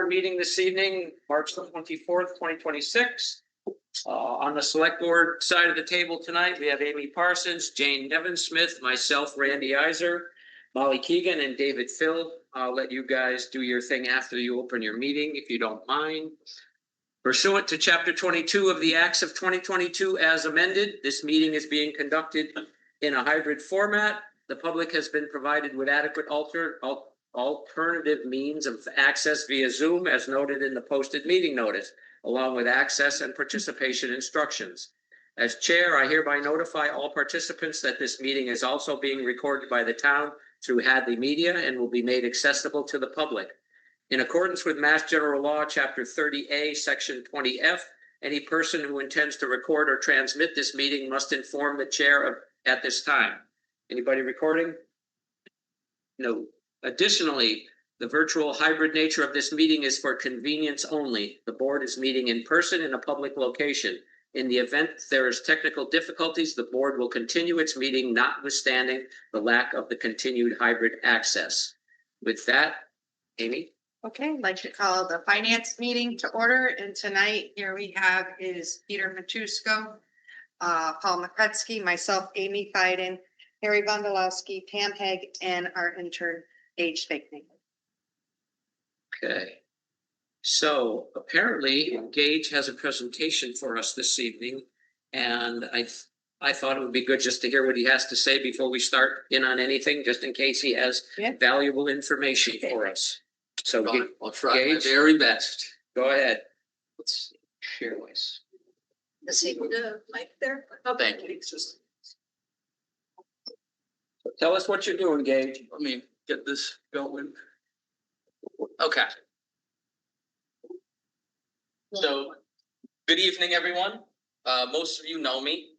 meeting this evening, March 24th, 2026. On the select board side of the table tonight, we have Amy Parsons, Jane Nevin-Smith, myself, Randy Iser, Molly Keegan, and David Phil. I'll let you guys do your thing after you open your meeting, if you don't mind. Pursuant to Chapter 22 of the Acts of 2022 as amended, this meeting is being conducted in a hybrid format. The public has been provided with adequate alternative means of access via Zoom as noted in the posted meeting notice, along with access and participation instructions. As chair, I hereby notify all participants that this meeting is also being recorded by the town through Hadley Media and will be made accessible to the public. In accordance with Mass General Law, Chapter 30A, Section 20F, any person who intends to record or transmit this meeting must inform the chair at this time. Anybody recording? No. Additionally, the virtual hybrid nature of this meeting is for convenience only. The board is meeting in person in a public location. In the event there is technical difficulties, the board will continue its meeting notwithstanding the lack of the continued hybrid access. With that, Amy? Okay, I'd like to call the finance meeting to order. And tonight here we have is Peter Matusko, Paul McCretsky, myself, Amy Fiden, Harry Vondolowski, Pam Haig, and our intern, Gage Spinkney. Okay. So apparently Gage has a presentation for us this evening, and I thought it would be good just to hear what he has to say before we start in on anything, just in case he has valuable information for us. So I'll try my very best. Go ahead. Let's share voice. Is he the mic there? Oh, thank you. Tell us what you're doing, Gage. Let me get this going. Okay. So, good evening, everyone. Most of you know me,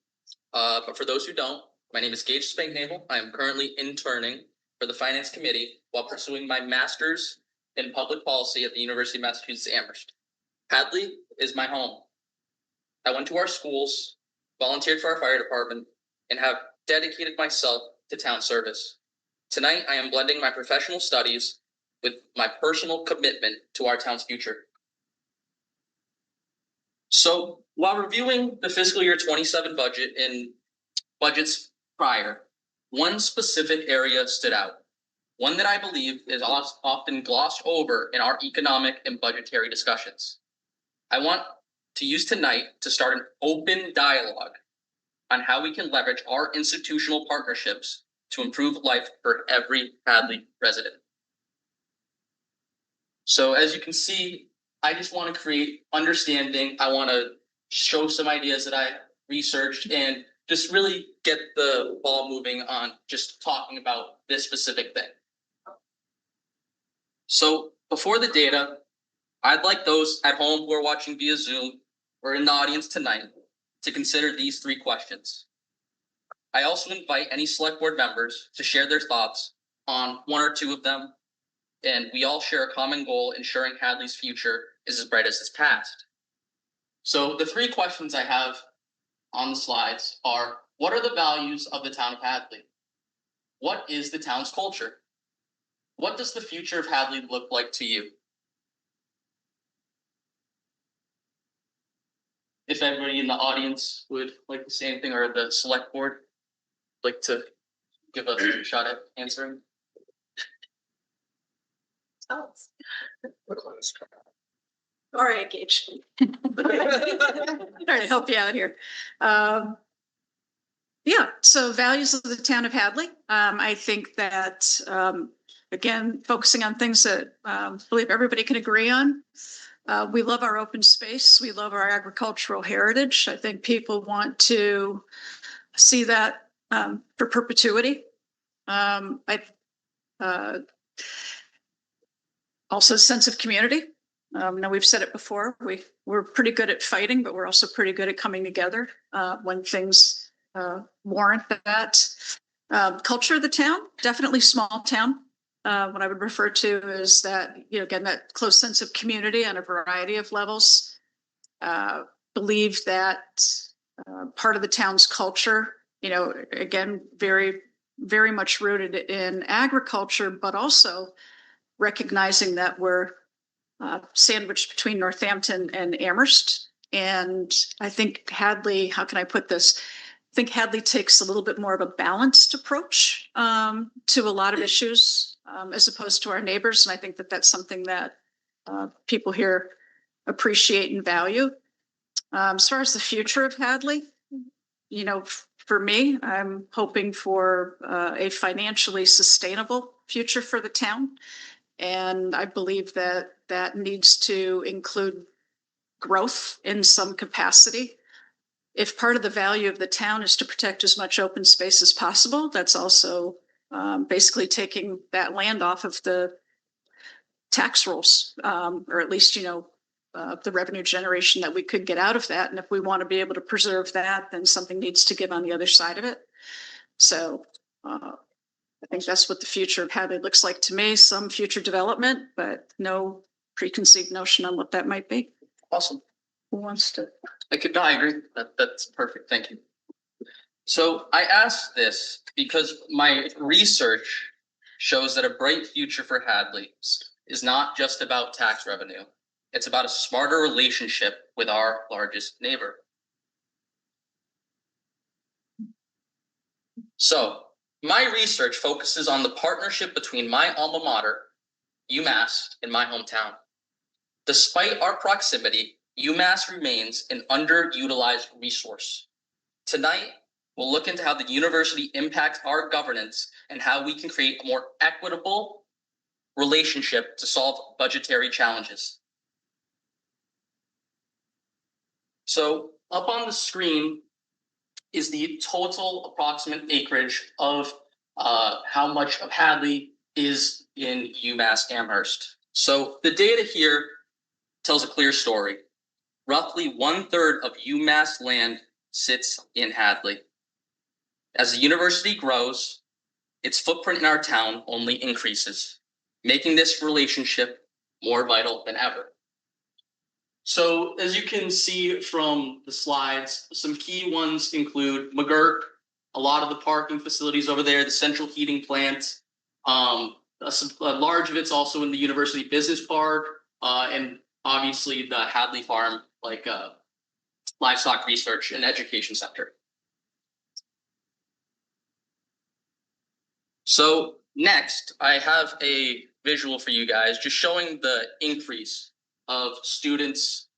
but for those who don't, my name is Gage Spanknavel. I am currently interning for the Finance Committee while pursuing my master's in public policy at the University of Massachusetts Amherst. Hadley is my home. I went to our schools, volunteered for our fire department, and have dedicated myself to town service. Tonight, I am blending my professional studies with my personal commitment to our town's future. So while reviewing the fiscal year 27 budget and budgets prior, one specific area stood out. One that I believe is often glossed over in our economic and budgetary discussions. I want to use tonight to start an open dialogue on how we can leverage our institutional partnerships to improve life for every Hadley resident. So as you can see, I just want to create understanding. I want to show some ideas that I researched and just really get the ball moving on just talking about this specific thing. So before the data, I'd like those at home who are watching via Zoom or in the audience tonight to consider these three questions. I also invite any select board members to share their thoughts on one or two of them, and we all share a common goal, ensuring Hadley's future is as bright as its past. So the three questions I have on the slides are, what are the values of the town of Hadley? What is the town's culture? What does the future of Hadley look like to you? If everybody in the audience would like the same thing, or the select board like to give a shot at answering. Oh. All right, Gage. Trying to help you out here. Yeah, so values of the town of Hadley. I think that, again, focusing on things that I believe everybody can agree on. We love our open space. We love our agricultural heritage. I think people want to see that for perpetuity. Also a sense of community. Now we've said it before, we're pretty good at fighting, but we're also pretty good at coming together when things warrant that. Culture of the town, definitely small town. What I would refer to is that, again, that close sense of community on a variety of levels. Believe that part of the town's culture, again, very, very much rooted in agriculture, but also recognizing that we're sandwiched between Northampton and Amherst. And I think Hadley, how can I put this? I think Hadley takes a little bit more of a balanced approach to a lot of issues as opposed to our neighbors. And I think that that's something that people here appreciate and value. As far as the future of Hadley, you know, for me, I'm hoping for a financially sustainable future for the town. And I believe that that needs to include growth in some capacity. If part of the value of the town is to protect as much open space as possible, that's also basically taking that land off of the tax rolls, or at least, you know, the revenue generation that we could get out of that. And if we want to be able to preserve that, then something needs to give on the other side of it. So I think that's what the future of Hadley looks like to me, some future development, but no preconceived notion on what that might be. Awesome. Who wants to? I agree. That's perfect. Thank you. So I asked this because my research shows that a bright future for Hadley is not just about tax revenue. It's about a smarter relationship with our largest neighbor. So my research focuses on the partnership between my alma mater, UMass, and my hometown. Despite our proximity, UMass remains an underutilized resource. Tonight, we'll look into how the university impacts our governance and how we can create a more equitable relationship to solve budgetary challenges. So up on the screen is the total approximate acreage of how much of Hadley is in UMass Amherst. So the data here tells a clear story. Roughly 1/3 of UMass land sits in Hadley. As the university grows, its footprint in our town only increases, making this relationship more vital than ever. So as you can see from the slides, some key ones include McGurk, a lot of the parking facilities over there, the central heating plant. A large of it's also in the University Business Park, and obviously the Hadley Farm, like livestock research and education center. So next, I have a visual for you guys, just showing the increase of students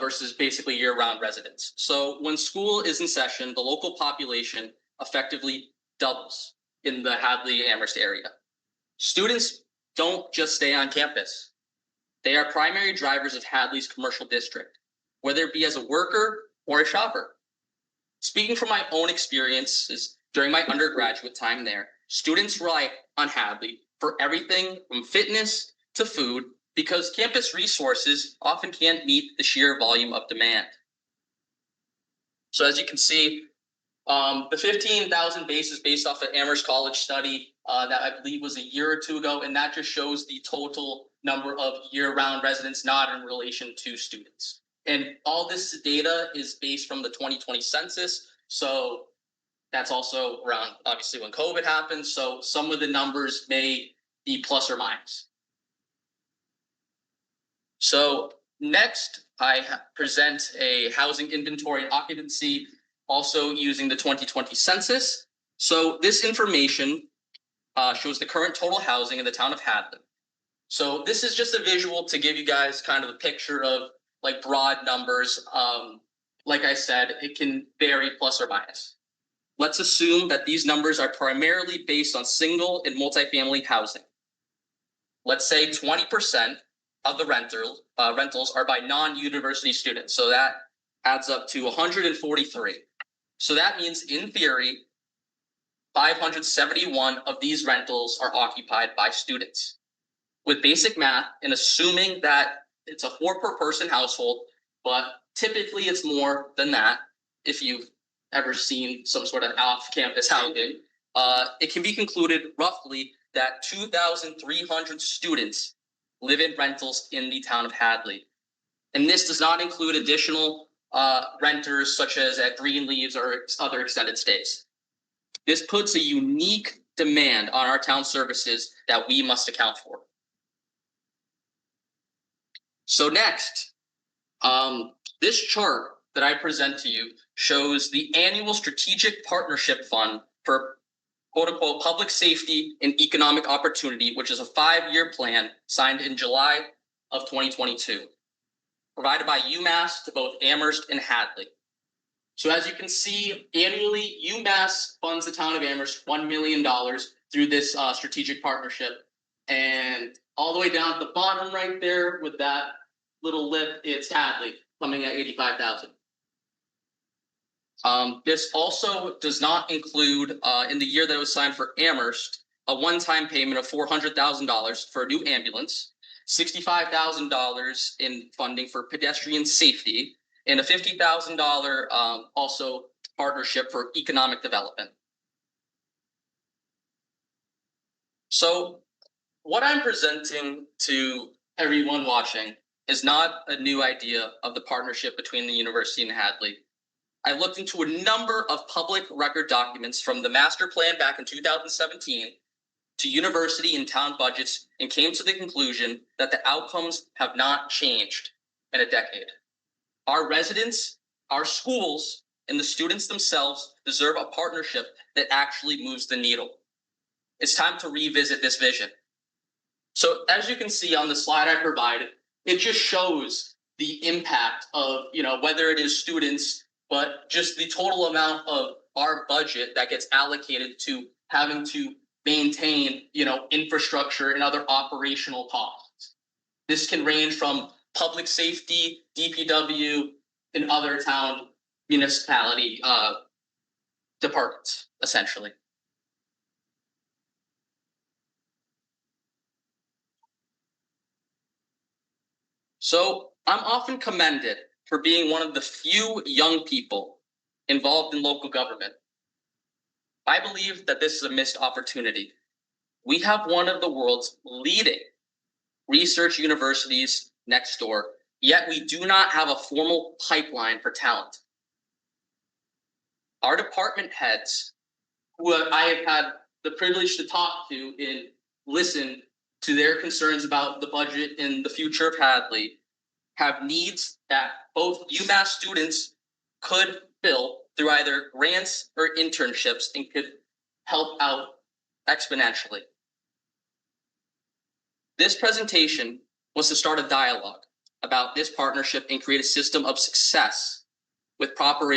versus basically year-round residents. So when school is in session, the local population effectively doubles in the Hadley-Amherst area. Students don't just stay on campus. They are primary drivers of Hadley's commercial district, whether it be as a worker or a shopper. Speaking from my own experiences during my undergraduate time there, students rely on Hadley for everything from fitness to food, because campus resources often can't meet the sheer volume of demand. So as you can see, the 15,000 base is based off an Amherst College study that I believe was a year or two ago, and that just shows the total number of year-round residents not in relation to students. And all this data is based from the 2020 census, so that's also around, obviously, when COVID happened, so some of the numbers may be plus or minus. So next, I present a housing inventory and occupancy, also using the 2020 census. So this information shows the current total housing in the town of Hadley. So this is just a visual to give you guys kind of a picture of like broad numbers. Like I said, it can vary plus or minus. Let's assume that these numbers are primarily based on single and multifamily housing. Let's say 20% of the rentals are by non-university students. So that adds up to 143. So that means, in theory, 571 of these rentals are occupied by students. With basic math, and assuming that it's a 4 per person household, but typically it's more than that, if you've ever seen some sort of off-campus housing, it can be concluded roughly that 2,300 students live in rentals in the town of Hadley. And this does not include additional renters such as at Greenleaves or other extended stays. This puts a unique demand on our town services that we must account for. So next, this chart that I present to you shows the annual strategic partnership fund for quote unquote public safety and economic opportunity, which is a 5-year plan signed in July of 2022, provided by UMass to both Amherst and Hadley. So as you can see, annually, UMass funds the town of Amherst $1 million through this strategic partnership. And all the way down at the bottom right there with that little lip, it's Hadley coming at $85,000. This also does not include, in the year that it was signed for Amherst, a one-time payment of $400,000 for a new ambulance, $65,000 in funding for pedestrian safety, and a $50,000 also partnership for economic development. So what I'm presenting to everyone watching is not a new idea of the partnership between the university and Hadley. I looked into a number of public record documents from the master plan back in 2017 to university and town budgets and came to the conclusion that the outcomes have not changed in a decade. Our residents, our schools, and the students themselves deserve a partnership that actually moves the needle. It's time to revisit this vision. So as you can see on the slide I provided, it just shows the impact of, whether it is students, but just the total amount of our budget that gets allocated to having to maintain, infrastructure and other operational costs. This can range from public safety, DPW, and other town municipality departments, essentially. So I'm often commended for being one of the few young people involved in local government. I believe that this is a missed opportunity. We have one of the world's leading research universities next door, yet we do not have a formal pipeline for talent. Our department heads, who I have had the privilege to talk to and listen to their concerns about the budget and the future of Hadley, have needs that both UMass students could fill through either grants or internships and could help out exponentially. This presentation was to start a dialogue about this partnership and create a system of success with proper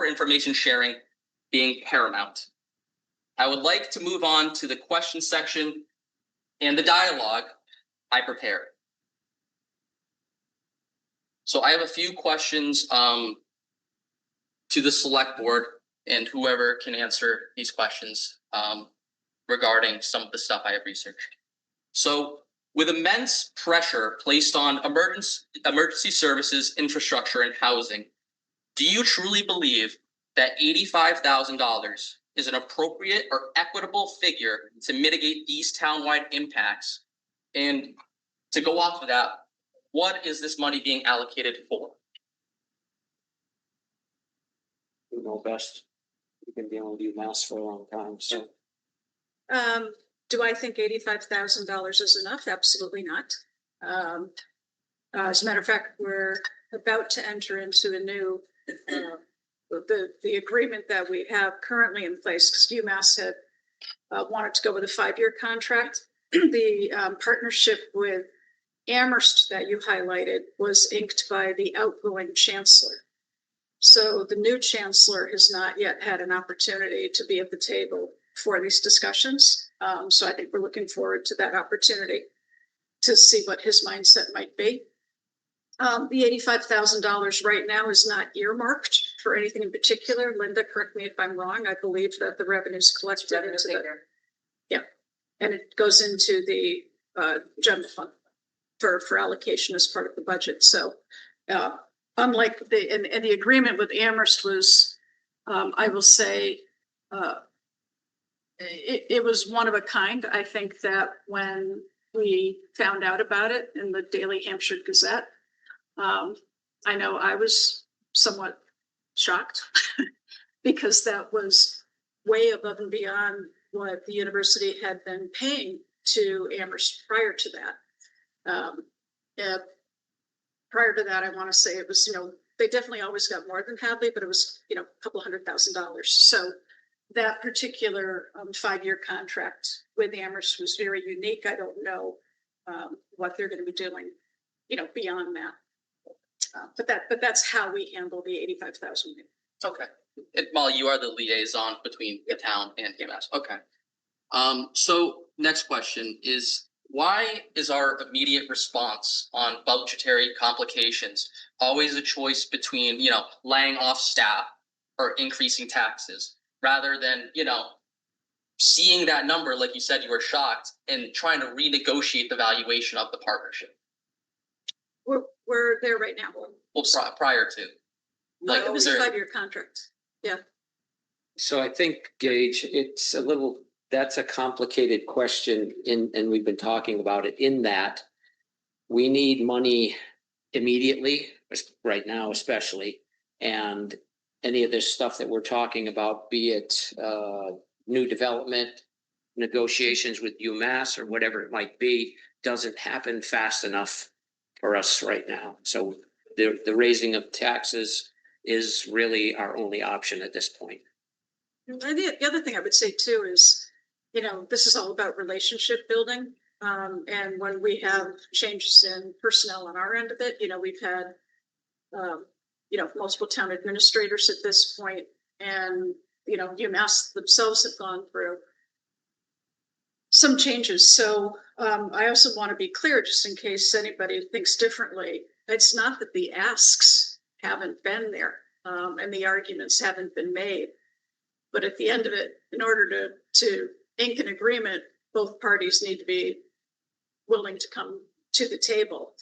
information sharing being paramount. I would like to move on to the question section and the dialogue I prepared. So I have a few questions to the select board and whoever can answer these questions regarding some of the stuff I have researched. So with immense pressure placed on emergency services, infrastructure, and housing, do you truly believe that $85,000 is an appropriate or equitable figure to mitigate these townwide impacts? And to go off of that, what is this money being allocated for? You know best. You've been dealing with UMass for a long time, so. Do I think $85,000 is enough? Absolutely not. As a matter of fact, we're about to enter into a new, the agreement that we have currently in place, because UMass had wanted to go with a 5-year contract. The partnership with Amherst that you highlighted was inked by the outgoing chancellor. So the new chancellor has not yet had an opportunity to be at the table for these discussions. So I think we're looking forward to that opportunity to see what his mindset might be. The $85,000 right now is not earmarked for anything in particular. Linda, correct me if I'm wrong. I believe that the revenues collected into the, yeah, and it goes into the general fund for allocation as part of the budget. So unlike and the agreement with Amherst was, I will say, it was one of a kind. I think that when we found out about it in the Daily Hampshire Gazette, I know I was somewhat shocked because that was way above and beyond what the university had been paying to Amherst prior to that. prior to that, I want to say it was, they definitely always got more than Hadley, but it was, a couple $100,000. So that particular 5-year contract with Amherst was very unique. I don't know what they're going to be doing, beyond that. But that's how we handle the 85,000. Okay. Molly, you are the liaison between the town and EMS. Okay. So next question is, why is our immediate response on budgetary complications always a choice between, laying off staff or increasing taxes rather than, seeing that number, like you said, you were shocked and trying to renegotiate the valuation of the partnership? We're there right now. Well, prior to. Like, It was is a there- 5-year contract. So I think, Gage, that's a complicated question and we've been talking about it in that we need money immediately, right now especially, and any of this stuff that we're talking about, be it new development, negotiations with UMass or whatever it might be, doesn't happen fast enough for us right now. So the raising of taxes is really our only option at this point. And the other thing I would say too is, this is all about relationship building. And when we have changes in personnel on our end of it, we've had, multiple town administrators at this point, and, UMass themselves have gone through some changes. So I also want to be clear, just in case anybody thinks differently, it's not that the asks haven't been there and the arguments haven't been made. But at the end of it, in order to ink an agreement, both parties need to be willing to come to the table.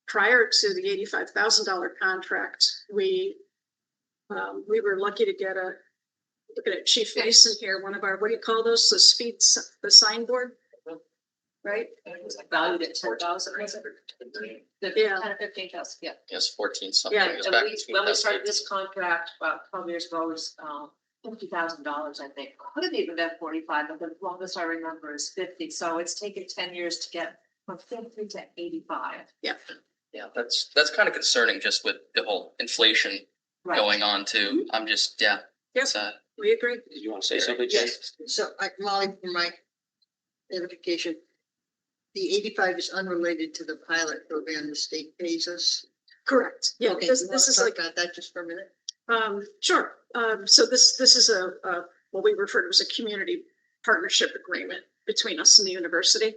Prior to the $85,000 contract, we were lucky to get looking at Chief Mason here, one of our, what do you call those? The signboard, right? It was valued at 10,000. Yeah. 10 or 15,000, yeah. Yes, 14 something. Yeah, It was And back we, between when we 2000. started this contract about 12 years ago, it was $50,000, I think. Could have even been 45, but the longest I remember is 50. So it's taken 10 years to get from 50 to 85. Yeah, that's kind of concerning, just with the whole inflation Right. going on too. I'm just, yeah. Yep. It's, We agree. Did you want to say something, Jay? Yes, so Molly, for my edification, the 85 is unrelated to the pilot program the state pays us. Correct. Yeah, Okay, this you wanna is talk like, about that just for a minute? sure. So this is what we refer to as a community partnership agreement between us and the university.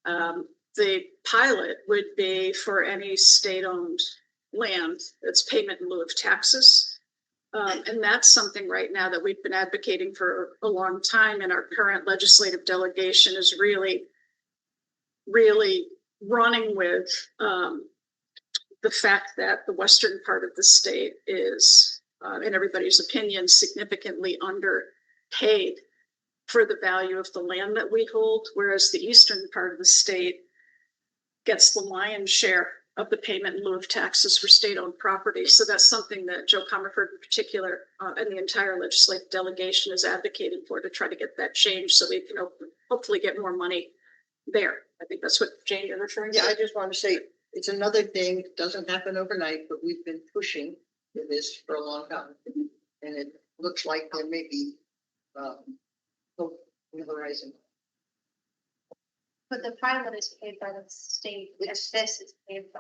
The pilot would be for any state-owned land that's payment in lieu of taxes. And that's something right now that we've been advocating for a long time, and our current legislative delegation is really running with the fact that the western part of the state is, in everybody's opinion, significantly underpaid for the value of the land that we hold, whereas the eastern part of the state gets the lion's share of the payment in lieu of taxes for state-owned property. So that's something that Joe Comerford in particular and the entire legislative delegation is advocating for, to try to get that changed so we can hopefully get more money there. I think that's what Jane you're referring to. Yeah, I just want to say, it's another thing, doesn't happen overnight, but we've been pushing for this for a long time. And it looks like there may be hope on the horizon. But the pilot is paid by the state, and this is paid by.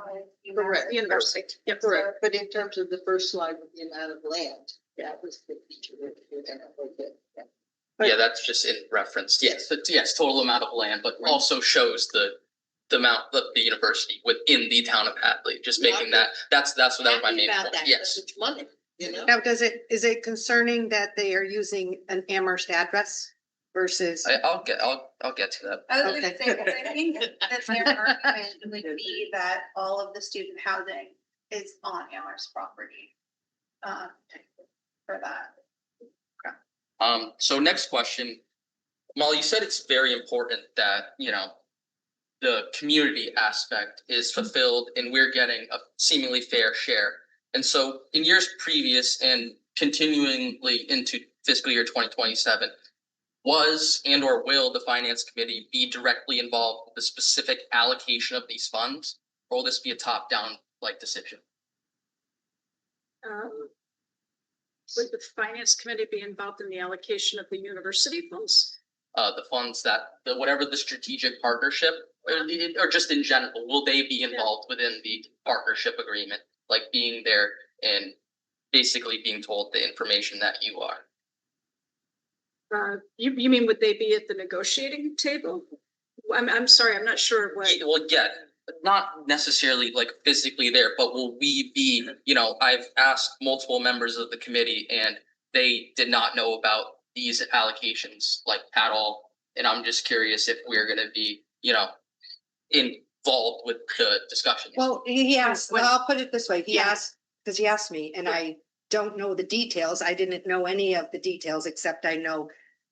Correct. The university. Yep. Correct, but in terms of the first slide with the amount of land, that was 52. yeah, that's just in reference. Yes, total amount of land, but also shows the amount of the university within the town of Hadley, just making that, that's what that was my Happy main about point. that, Yes. 'cause it's money, you know? Now, is it concerning that they are using an Amherst address versus? I'll get to that. I was gonna Okay. say, 'cause I think that their argument would be that all of the student housing is on Amherst property. For that. So next question, Molly, you said it's very important that, the community aspect is fulfilled and we're getting a seemingly fair share. And so in years previous and continuingly into fiscal year 2027, was and or will the finance committee be directly involved with the specific allocation of these funds? or will this be a top-down like decision? Would the finance committee be involved in the allocation of the university funds? The funds that, whatever the strategic partnership, or just in general, will they be involved within the partnership agreement? Like being there and basically being told the information that you are? You mean, would they be at the negotiating table? I'm sorry, I'm not sure what. Well, yeah, not necessarily like physically there, but will we be, I've asked multiple members of the committee and they did not know about these allocations like at all. And I'm just curious if we're gonna be, involved with the discussions. Well, he asked, When- I'll put it this way, he Yeah. asked, because he asked me, and I don't know the details, I didn't know any of the details, except I know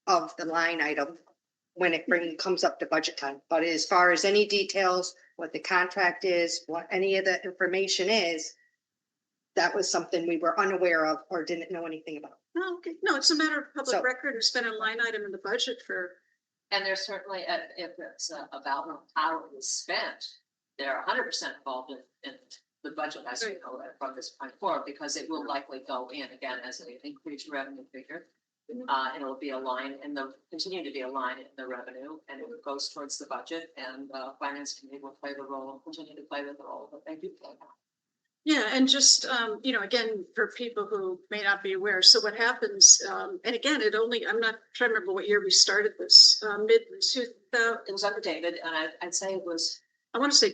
of the line item when it comes up to budget time, but as far as any details, what the contract is, what any of the information is, that was something we were unaware of or didn't know anything about. Oh, okay. No, it's a matter of public So- record. It's been a line item in the budget for, And there's certainly, if it's about how it was spent, they're 100% involved in the budget as we know it from this point forward, because it will likely go in again as an increased revenue figure. And it'll be a line in continue to be a line in the revenue, and it goes towards the budget, and finance committee will play the role, continue to play the role that they do play now. yeah, and just, again, for people who may not be aware, so what happens, and again, I'm not trying to remember what year we started this, mid 2000, It was under David, and I'd say it was, I want to say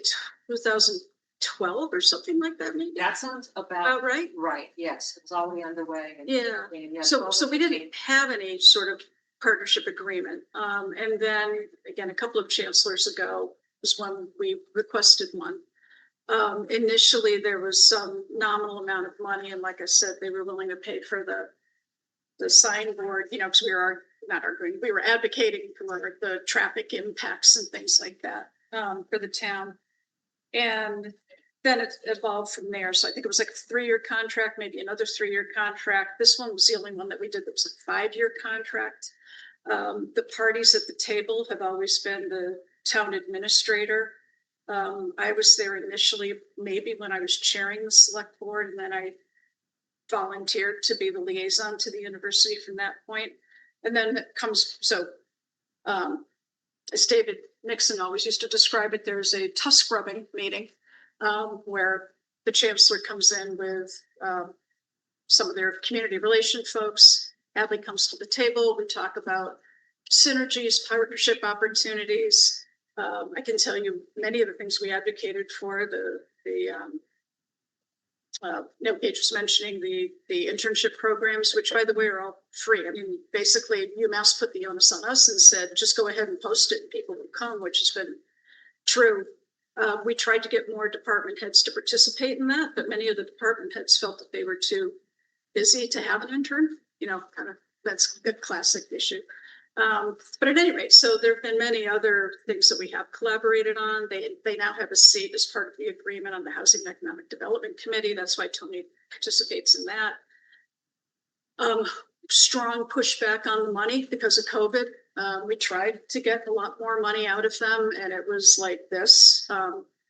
2012 or something like that, maybe. that sounds About right? right, yes, it's already underway. And- Yeah. and yeah, So 12 we 15. didn't have any sort of partnership agreement. And then again, a couple of chancellors ago was when we requested one. Initially, there was some nominal amount of money, and like I said, they were willing to pay for the signboard, because we were not arguing, we were advocating for the traffic impacts and things like that for the town. And then it evolved from there. So I think it was like a 3-year contract, maybe another 3-year contract. This one was the only one that we did that was a 5-year contract. The parties at the table have always been the town administrator. I was there initially, maybe when I was chairing the select board, and then I volunteered to be the liaison to the university from that point. And then it comes, as David Nixon always used to describe it, there's a tusk rubbing meeting where the chancellor comes in with some of their community relation folks. Hadley comes to the table. We talk about synergies, partnership opportunities. I can tell you many of the things we advocated for. Neil Page was mentioning the internship programs, which by the way are all free. I mean, basically UMass put the onus on us and said, just go ahead and post it and people will come, which has been true. We tried to get more department heads to participate in that, but many of the department heads felt that they were too busy to have an intern, kind of that's a classic issue. But at any rate, so there have been many other things that we have collaborated on. They now have a seat as part of the agreement on the Housing and Economic Development Committee. That's why Tony participates in that. Strong pushback on the money because of COVID. We tried to get a lot more money out of them, and it was like this.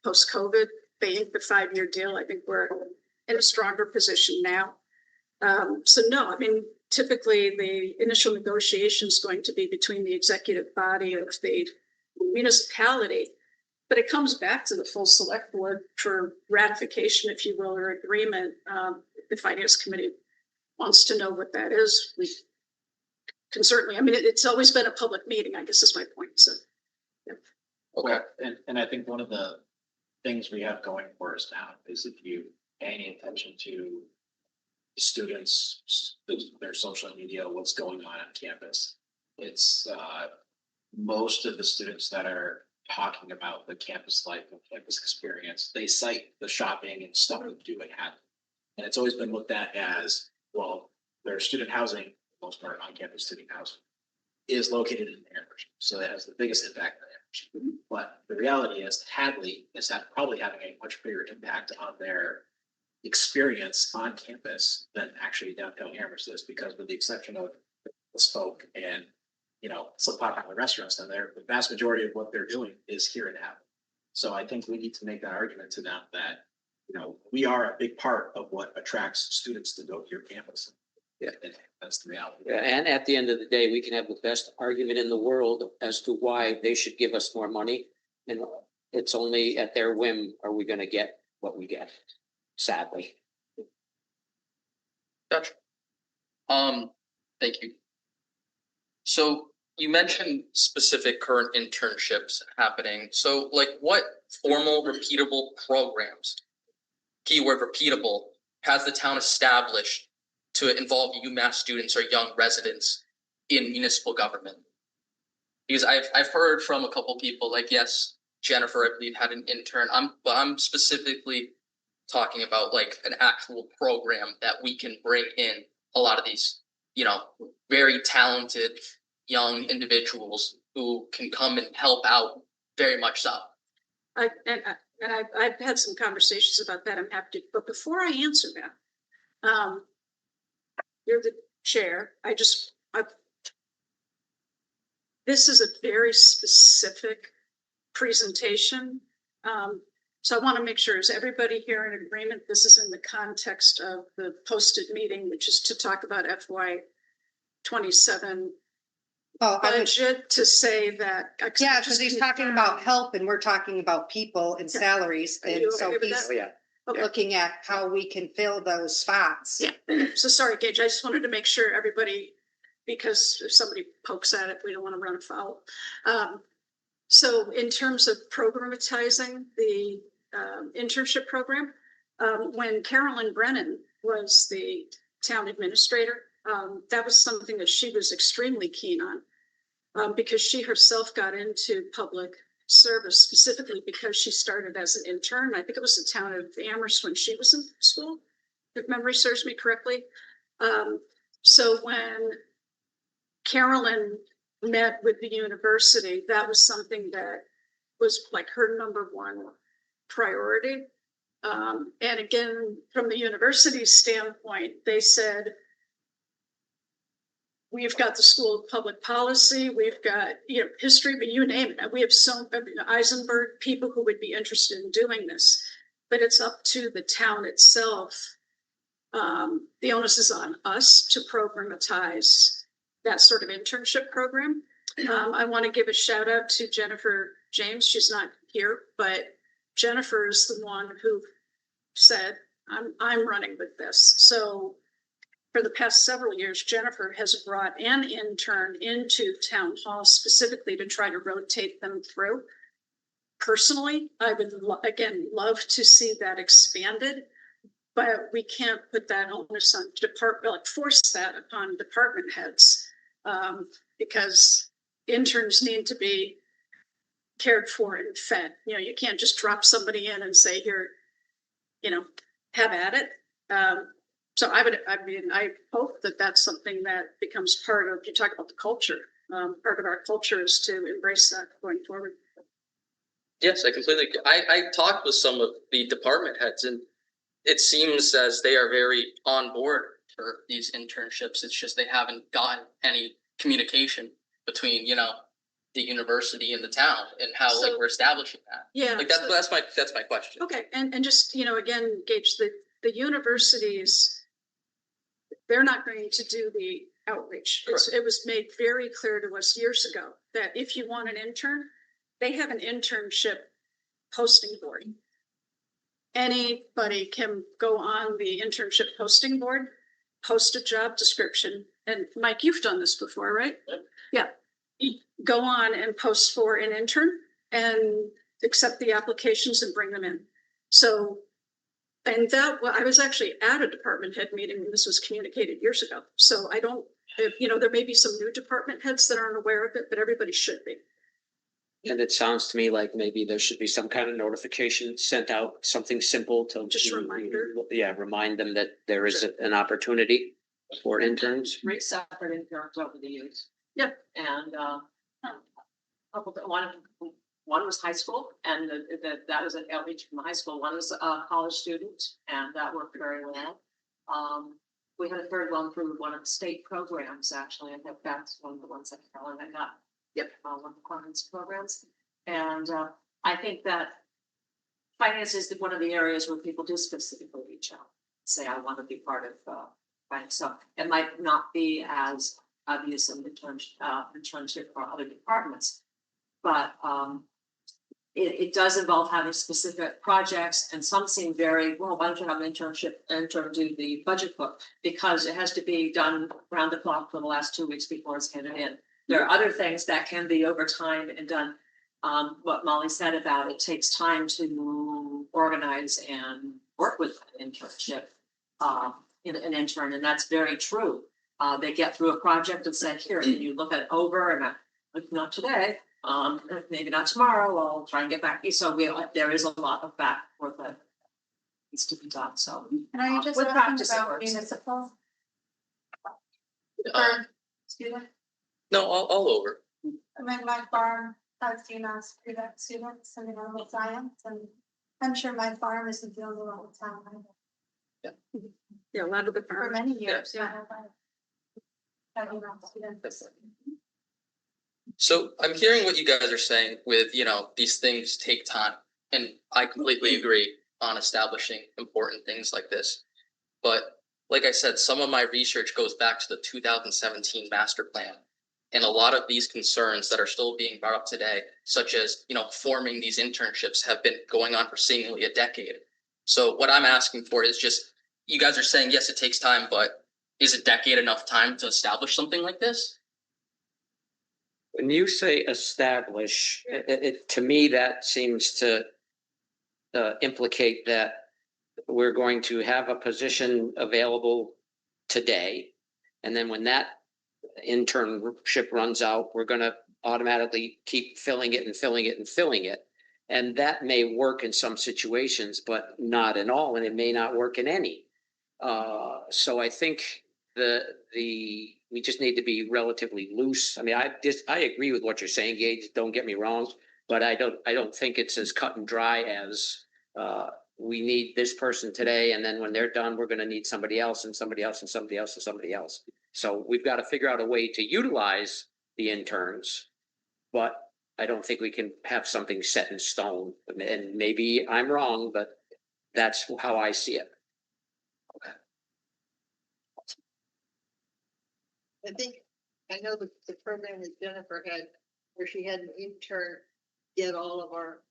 Post-COVID, they inked the 5-year deal. I think we're in a stronger position now. So no, I mean, typically the initial negotiation is going to be between the executive body of the municipality, but it comes back to the full select board for ratification, if you will, or agreement. The finance committee wants to know what that is. We can certainly, I mean, it's always been a public meeting, I guess is my point. So, yeah. Okay. And I think one of the things we have going for us now is if you pay any attention to students, their social media, what's going on campus. It's most of the students that are talking about the campus life and campus experience, they cite the shopping and stuff we do at Hadley. And it's always been looked at as, well, their student housing, most part on-campus student housing, is located in Amherst. So that has the biggest impact on Amherst. But the reality is Hadley is probably having a much bigger impact on their experience on campus than actually downtown Amherst is, because with the exception of the Spoke and some popular restaurants down there, the vast majority of what they're doing is here in Hadley. So I think we need to make that argument to them that, we are a big part of what attracts students to go to your campus. Yeah. And that's the reality. Yeah, and at the end of the day, we can have the best argument in the world as to why they should give us more money. And it's only at their whim are we gonna get what we get, sadly. Gotcha. Thank you. So you mentioned specific current internships happening. So like what formal repeatable programs, keyword repeatable, has the town established to involve UMass students or young residents in municipal government? Because I've heard from a couple people like, yes, Jennifer, I believe, had an intern. But I'm specifically talking about like an actual program that we can bring in a lot of these, very talented young individuals who can come and help out very much so. I've had some conversations about that. I'm happy to, but before I answer that, you're the chair. This is a very specific presentation. So I want to make sure, is everybody here in agreement? This is in the context of the posted meeting, which is to talk about FY27 Oh, I would, budget, to say that. yeah, because he's talking about help and we're talking about people and salaries. Are And you so okay with he's Oh, yeah. Okay. looking at how we can fill those spots. Yeah, so sorry, Gage, I just wanted to make sure everybody, because if somebody pokes at it, we don't want to run afoul. So in terms of programatizing the internship program, when Carolyn Brennan was the town administrator, that was something that she was extremely keen on, because she herself got into public service specifically because she started as an intern. I think it was the town of Amherst when she was in school, if memory serves me correctly. So when Carolyn met with the university, that was something that was like her number one priority. And again, from the university's standpoint, they said, we've got the School of Public Policy, we've got, history, but you name it. We have Eisenberg, people who would be interested in doing this, but it's up to the town itself. The onus is on us to programatize that sort of internship program. I want to give a shout out to Jennifer James. She's not here, but Jennifer is the one who said, I'm running with this. So for the past several years, Jennifer has brought an intern into town hall specifically to try to rotate them through. Personally, I would again love to see that expanded, but we can't put that onus on force that upon department heads, because interns need to be cared for and fed. You can't just drop somebody in and say, here, have at it. So I hope that that's something that becomes part of, you talk about the culture. Part of our culture is to embrace that going forward. Yes, I completely, I talked with some of the department heads and it seems as they are very on board for these internships. It's just they haven't gotten any communication between, the university and the town and how we're establishing that. Yeah. Like that's my question. Okay, and just, again, Gage, the universities, they're not going to do the outreach. It was made very clear to us years ago that if you want an intern, they have an internship posting board. Anybody can go on the internship posting board, post a job description. And Mike, you've done this before, right? Yep. Yeah. You go on and post for an intern and accept the applications and bring them in. So, and I was actually at a department head meeting when this was communicated years ago. So there may be some new department heads that aren't aware of it, but everybody should be. And it sounds to me like maybe there should be some kind of notification sent out, something simple to. Just a reminder. Yeah, remind them that there is an opportunity for interns. Three separate interns over the years. Yep. And one was high school, and that was an outreach from high school. One was a college student, and that worked very well. We had a third one through one of the state programs, actually. I think that's one of the ones that Carolyn got. Yep. One of the Clemens programs. And I think that finance is one of the areas where people do specifically reach out, say, I want to be part of, finance. So it might not be as obvious in internship for other departments. But, it does involve having specific projects, and some seem very, well, why don't you have an intern do the budget book? Because it has to be done round the clock for the last 2 weeks before it's handed in. There are other things that can be over time and done. What Molly said about it takes time to organize and work with an internship, in an intern, and that's very true. They get through a project and say, here, and you look it over, and not today. Maybe not tomorrow, I'll try and get back. So there is a lot of back and forth that needs to be done, so. And are you just with talking practice, it about works. municipal? Um, Excuse me, no, all over. I mean, my farm has UMass students in animal science, and I'm sure my farm isn't the only one in town. Yeah, a lot of the For farms. many years, yeah. I've had UMass students. So I'm hearing what you guys are saying with, these things take time. And I completely agree on establishing important things like this. But like I said, some of my research goes back to the 2017 master plan. And a lot of these concerns that are still being brought up today, such as, forming these internships, have been going on for seemingly a decade. So what I'm asking for is just, you guys are saying, yes, it takes time, but is a decade enough time to establish something like this? When you say establish, to me, that seems to implicate that we're going to have a position available today. And then when that internship runs out, we're going to automatically keep filling it and filling it and filling it. And that may work in some situations, but not in all, and it may not work in any. So I think we just need to be relatively loose. I mean, I agree with what you're saying, Gage, don't get me wrong, but I don't think it's as cut and dry as we need this person today, and then when they're done, we're gonna need somebody else and somebody else and somebody else and somebody else. So we've got to figure out a way to utilize the interns, but I don't think we can have something set in stone. And maybe I'm wrong, but that's how I see it. I know the program that Jennifer had, where she had an intern get all of our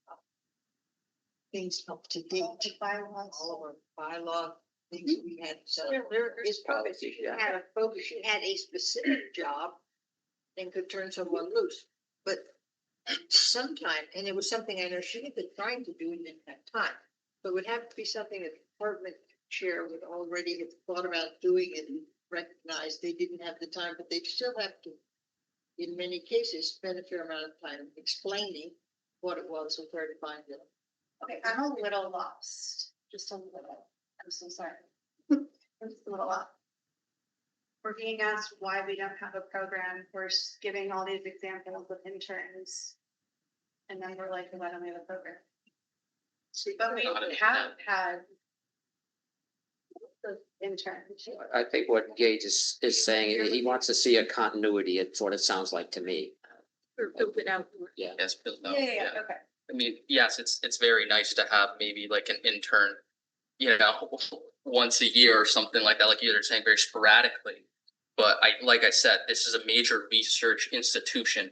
things up to date. All of our bylaw things we had. So there is probably, she had a specific job and could turn someone loose. But sometime, and it was something I know she had been trying to do and didn't have time. But it would have to be something that the department chair would already have thought about doing and recognized they didn't have the time, but they'd still have to, in many cases, spend a fair amount of time explaining what it was and where to find it. Okay, I'm a little lost, just a little. I'm so sorry. I'm just a little lost. We're being asked why we don't have a program. We're giving all these examples of interns. And then we're like, why don't we have a program? But we have had the interns. I think what Gage is saying, he wants to see a continuity. It's what it sounds like to me. Or build it out. Yeah. Yes, built out, Yeah, okay. I mean, yes, it's very nice to have maybe like an intern, once a year or something like that, like you're saying, very sporadically. But like I said, this is a major research institution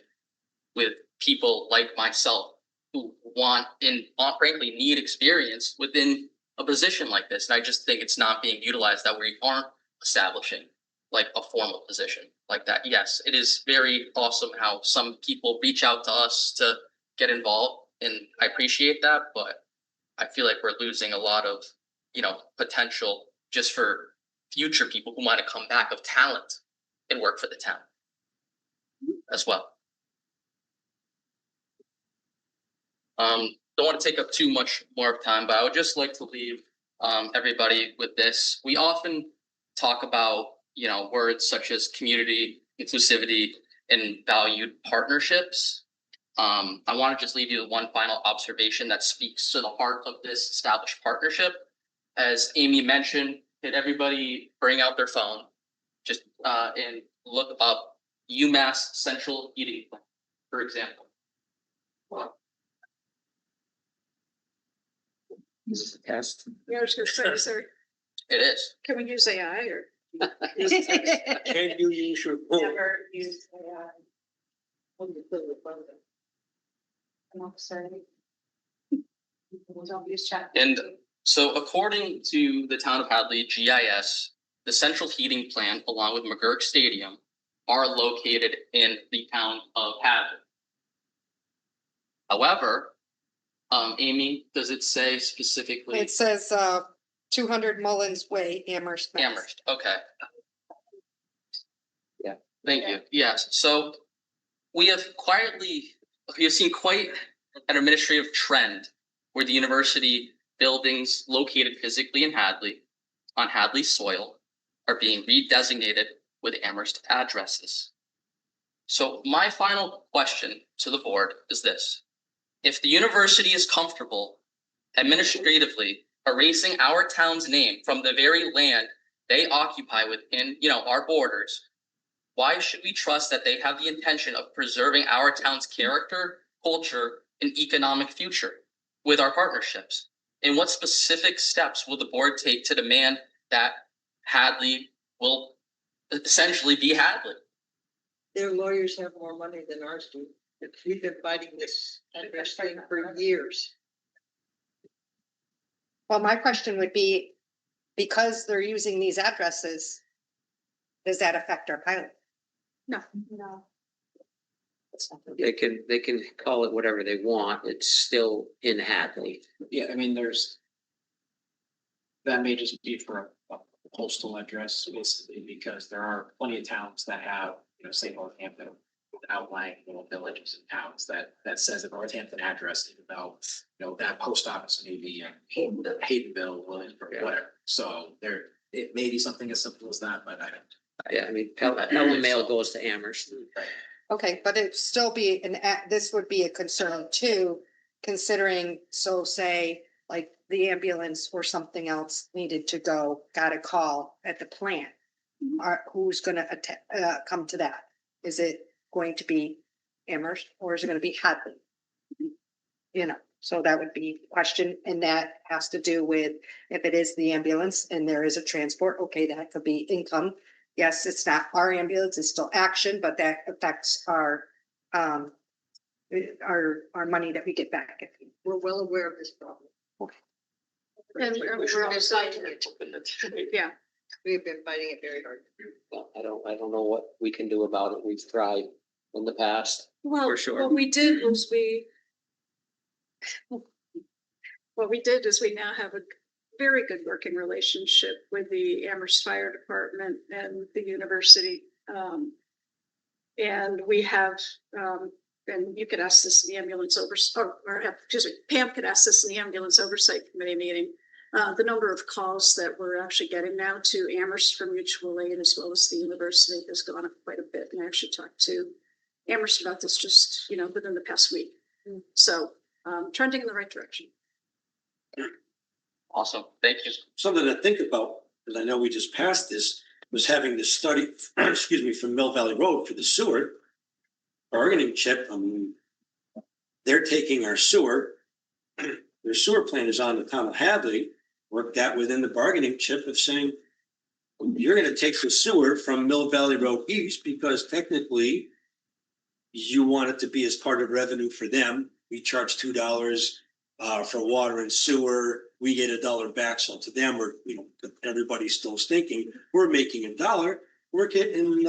with people like myself who want and frankly need experience within a position like this. And I just think it's not being utilized, that we aren't establishing like a formal position like that. Yes, it is very awesome how some people reach out to us to get involved, and I appreciate that, but I feel like we're losing a lot of, potential just for future people who want to come back of talent and work for the town as well. Don't want to take up too much more of time, but I would just like to leave everybody with this. We often talk about, words such as community, inclusivity, and valued partnerships. I want to just leave you with one final observation that speaks to the heart of this established partnership. As Amy mentioned, did everybody bring out their phone just and look up UMass Central Heating, for example. Test. Yeah, I was gonna say, is there, It is. can we use AI or? Can you use your phone? Never use, I'm sorry. Don't use chat. And so according to the town of Hadley GIS, the central heating plant along with McGurk Stadium are located in the town of Hadley. However, Amy, does it say specifically? It says, 200 Mullins Way, Amherst. Mass. Amherst, okay. Yeah. Thank you. Yes, so we have seen quite an administrative trend where the university buildings located physically in Hadley, on Hadley soil, are being redesignated with Amherst addresses. So my final question to the board is this. If the university is comfortable administratively erasing our town's name from the very land they occupy within, our borders, why should we trust that they have the intention of preserving our town's character, culture, and economic future with our partnerships? And what specific steps will the board take to demand that Hadley will essentially be Hadley? Their lawyers have more money than ours do. We've been fighting this address thing for years. Well, my question would be, because they're using these addresses, does that affect our pilot? No. They can call it whatever they want. It's still in Hadley. Yeah, I mean, that may just be for a postal address, basically, because there are plenty of towns that have, say Northampton, outlying little villages and towns that says a Northampton address, even though, that post office may be in Haydenville, Williamsburg, whatever. So it may be something as simple as that, but I don't. Yeah, I mean, Pelham Mail goes to Amherst. Okay, but it'd still be this would be a concern too, considering, so say, like the ambulance or something else needed to go, got a call at the plant. Who's gonna come to that? Is it going to be Amherst or is it gonna be Hadley? So that would be a question, and that has to do with if it is the ambulance and there is a transport, okay, that could be income. Yes, it's not our ambulance, it's still Action, but that affects our money that we get back. We're well aware of this problem. And we're also, yeah, We've been fighting it very hard. Well, I don't know what we can do about it. We've tried in the past. well, For sure. what we did is we now have a very good working relationship with the Amherst Fire Department and the university. And we have, and you could ask this in the ambulance Pam could ask this in the ambulance oversight committee meeting. The number of calls that we're actually getting now to Amherst for mutual aid as well as the university has gone up quite a bit. And I actually talked to Amherst about this just, within the past week. So trending in the right direction. Awesome, thank you. Something to think about, because I know we just passed this, was having this study, from Mill Valley Road for the sewer bargaining chip. They're taking our sewer, their sewer plant is on the town of Hadley, worked that within the bargaining chip of saying, you're gonna take the sewer from Mill Valley Road East because technically you want it to be as part of revenue for them. We charge $2 for water and sewer. We get $1 back. So to them, everybody's still thinking we're making $1. We're getting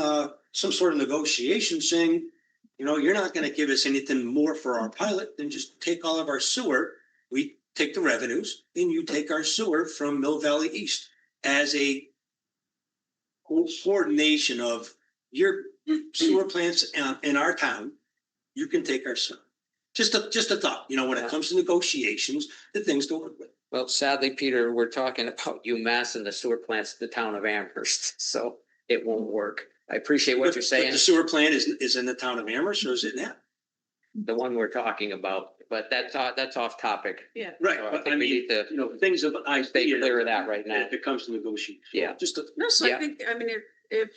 some sort of negotiation saying, you're not going to give us anything more for our pilot than just take all of our sewer. We take the revenues and you take our sewer from Mill Valley East as a coordination of your sewer plants in our town. You can take our sewer. Just a thought, when it comes to negotiations, the things don't work with. Well, sadly, Peter, we're talking about UMass and the sewer plants, the town of Amherst, so it won't work. I appreciate what you're But saying, the sewer plant is in the town of Amherst, or is it not? the one we're talking about, but that's off topic. Yeah. Right, So I but think I we mean, need to things of I stay clear of that right now. If it comes to negotiation. Yeah. Just a No, so Yeah. I think, if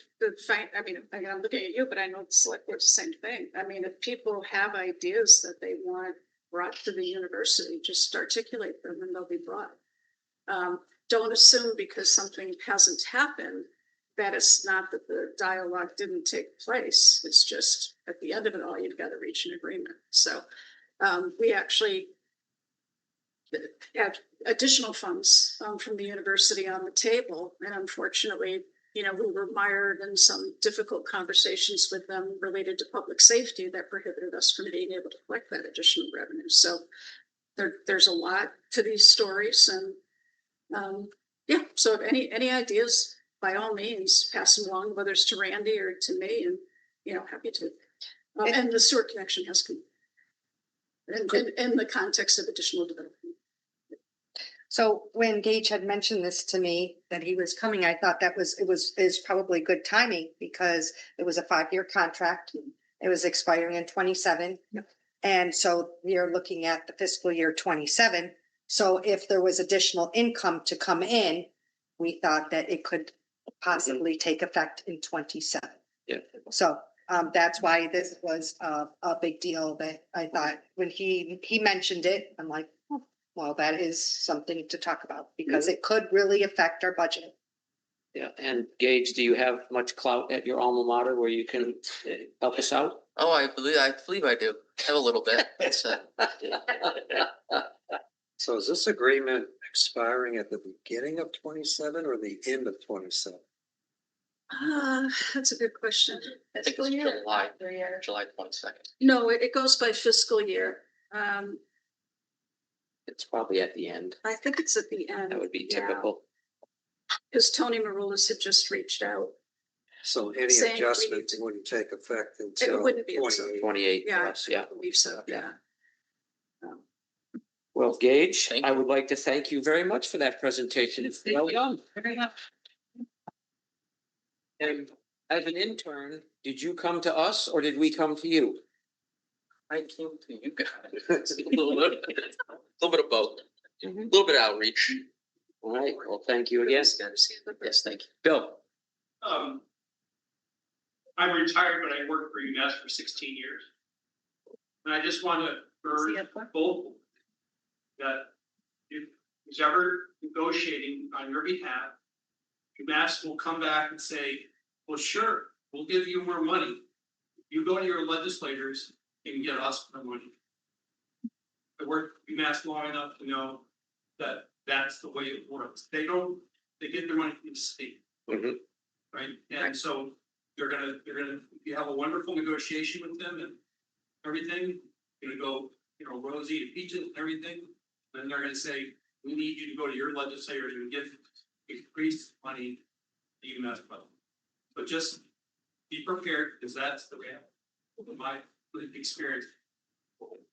I'm looking at you, but I know the select board's the same thing. If people have ideas that they want brought to the university, just articulate them and they'll be brought. Don't assume because something hasn't happened that it's not that the dialogue didn't take place. It's just at the end of it all, you've got to reach an agreement. So we actually had additional funds from the university on the table. And unfortunately, you know, we were mired in some difficult conversations with them related to public safety that prohibited us from being able to collect that additional revenue. So there's a lot to these stories. And yeah, so if any ideas, by all means, pass them along, whether it's to Randy or to me, and, you know, happy to. And the sewer connection has come in the context of additional development. So when Gage had mentioned this to me, that he was coming, I thought it was probably good timing because it was a 5-year contract. It was expiring in 27. And so we are looking at the fiscal year 27. So if there was additional income to come in, we thought that it could possibly take effect in 27. Yeah. So that's why this was a big deal that I thought when he mentioned it, I'm like, oh, well, that is something to talk about because it could really affect our budget. Yeah, and Gage, do you have much clout at your alma mater where you can help us out? Oh, I believe I do. I have a little bit. So is this agreement expiring at the beginning of 27 or the end of 27? That's a good question. I think it's July 22nd. No, it goes by fiscal year. It's probably at the end. I think it's at the end. That would be typical. Because Tony Maroulis had just reached out. So any Saying we adjustment need to- wouldn't take effect It until wouldn't be until, 28. 28 yeah, plus, yeah. I believe so, yeah. Well, Gage, Thank I would like to thank you very much for that presentation. Well done. And as an intern, did you come to us or did we come to you? I came to you guys. a little bit of both. A little bit of outreach. All right, well, thank you again. Yes, thank you. Bill, I'm retired, but I worked for UMass for 16 years. And I just want to urge both that if who's ever negotiating on your behalf, UMass will come back and say, well, sure, we'll give you more money. You go to your legislators and get us more money. I worked at UMass long enough to know that that's the way it works. They get their money from the state. Mhm. Right, and so they're gonna, you have a wonderful negotiation with them and everything, gonna go, you know, rosy to peaches and everything. Then they're gonna say, we need you to go to your legislators and get increased money to UMass budget. But just be prepared, because that's the way my experience.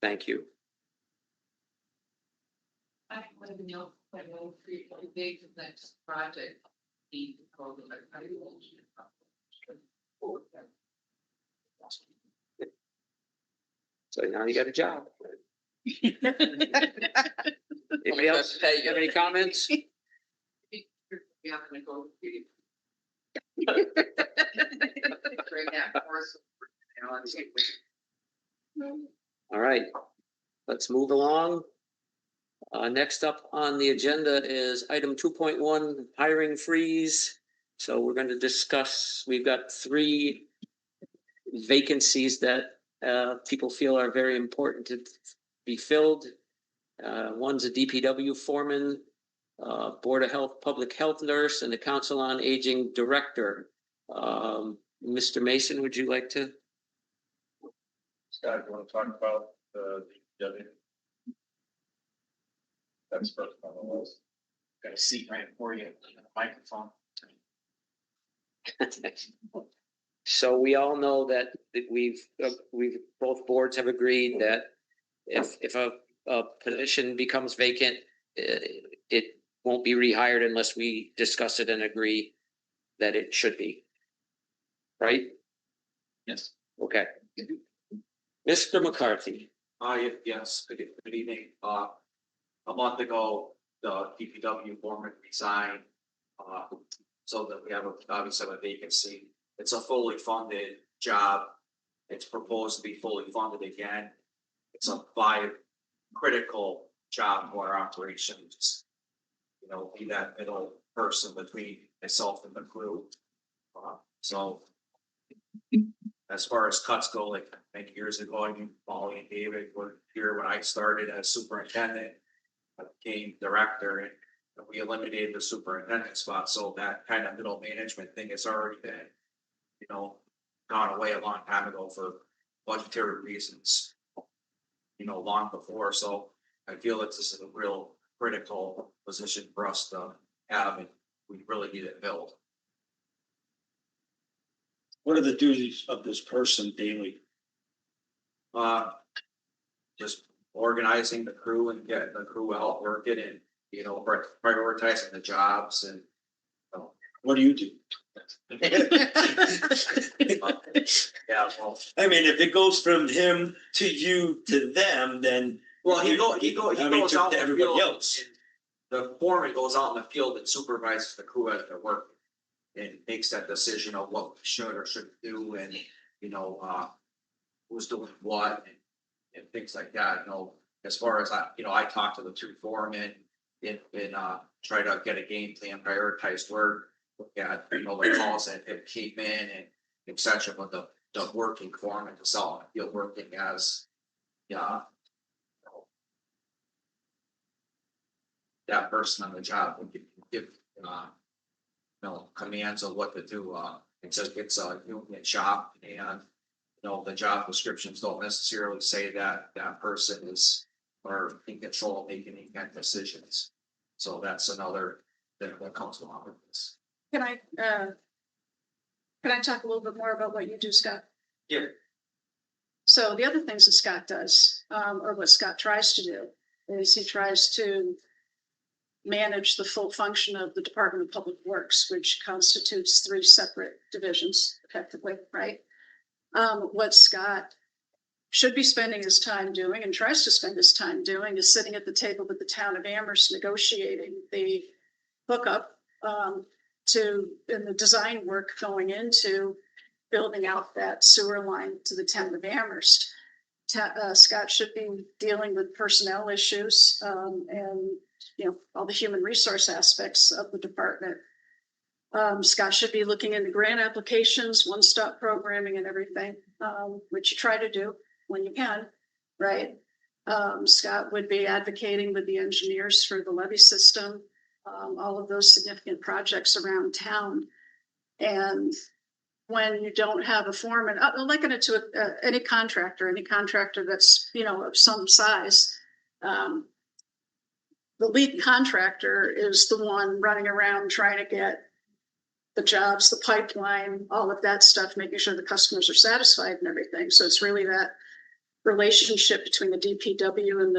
thank you. I want to know, when we big the next project. So now you got a job. Anybody else have any comments? Yeah, I'm gonna go. All right, let's move along. Next up on the agenda is item 2.1, hiring freeze. So we're going to discuss, we've got 3 vacancies that people feel are very important to be filled. One's a DPW foreman, Board of Health, public health nurse, and the Council on Aging director. Mr. Mason, would you like to? Scott, you want to talk about the DPW? That's first on the list. Got a seat right for you, microphone. So we all know that we've both boards have agreed that if a position becomes vacant, it won't be rehired unless we discuss it and agree that it should be. Right? Yes. Okay. Mr. McCarthy. Yes, good evening. A month ago, the DPW foreman resigned. So that we have obviously a vacancy. It's a fully funded job. It's proposed to be fully funded again. It's a critical job to our operations. You know, be that middle person between myself and the crew. So as far as cuts go, like many years ago, I knew Molly and David were here when I started as superintendent. I became director and we eliminated the superintendent spot, so that kind of middle management thing has already been, you know, gone away a long time ago for budgetary reasons. You know, long before, so I feel that this is a real critical position for us to have, and we really need it filled. What are the duties of this person daily? Just organizing the crew and getting the crew out working and, you know, prioritizing the jobs and. What do you do? Yeah, well, I mean, if it goes from him to you to them, then. well, he I mean, goes to out in the everybody field. else. And the foreman goes out in the field and supervises the crew as they're working. And makes that decision of what we should or shouldn't do and, you know, who's doing what and things like that, you know. As far as I talk to the two foremen and try to get a game plan, prioritized work. Look at, you know, the calls that came in and et cetera, but the working foreman is all you're working as, that person on the job would give commands of what to do. It's a union shop and, you know, the job descriptions don't necessarily say that that person is or in control of making any kind of decisions. So that's another thing that comes along with this. Can I talk a little bit more about what you do, Scott? Yeah. So the other things that Scott does, or what Scott tries to do, is he tries to manage the full function of the Department of Public Works, which constitutes 3 separate divisions, effectively, right? What Scott should be spending his time doing and tries to spend his time doing is sitting at the table with the town of Amherst, negotiating the hookup in the design work going into building out that sewer line to the town of Amherst. Scott should be dealing with personnel issues and, you know, all the human resource aspects of the department. Scott should be looking into grant applications, one-stop programming and everything, which you try to do when you can, right? Scott would be advocating with the engineers for the levee system, all of those significant projects around town. And when you don't have a foreman, I'll liken it to any contractor that's, you know, of some size. The lead contractor is the one running around trying to get the jobs, the pipeline, all of that stuff, making sure the customers are satisfied and everything. So it's really that relationship between the DPW and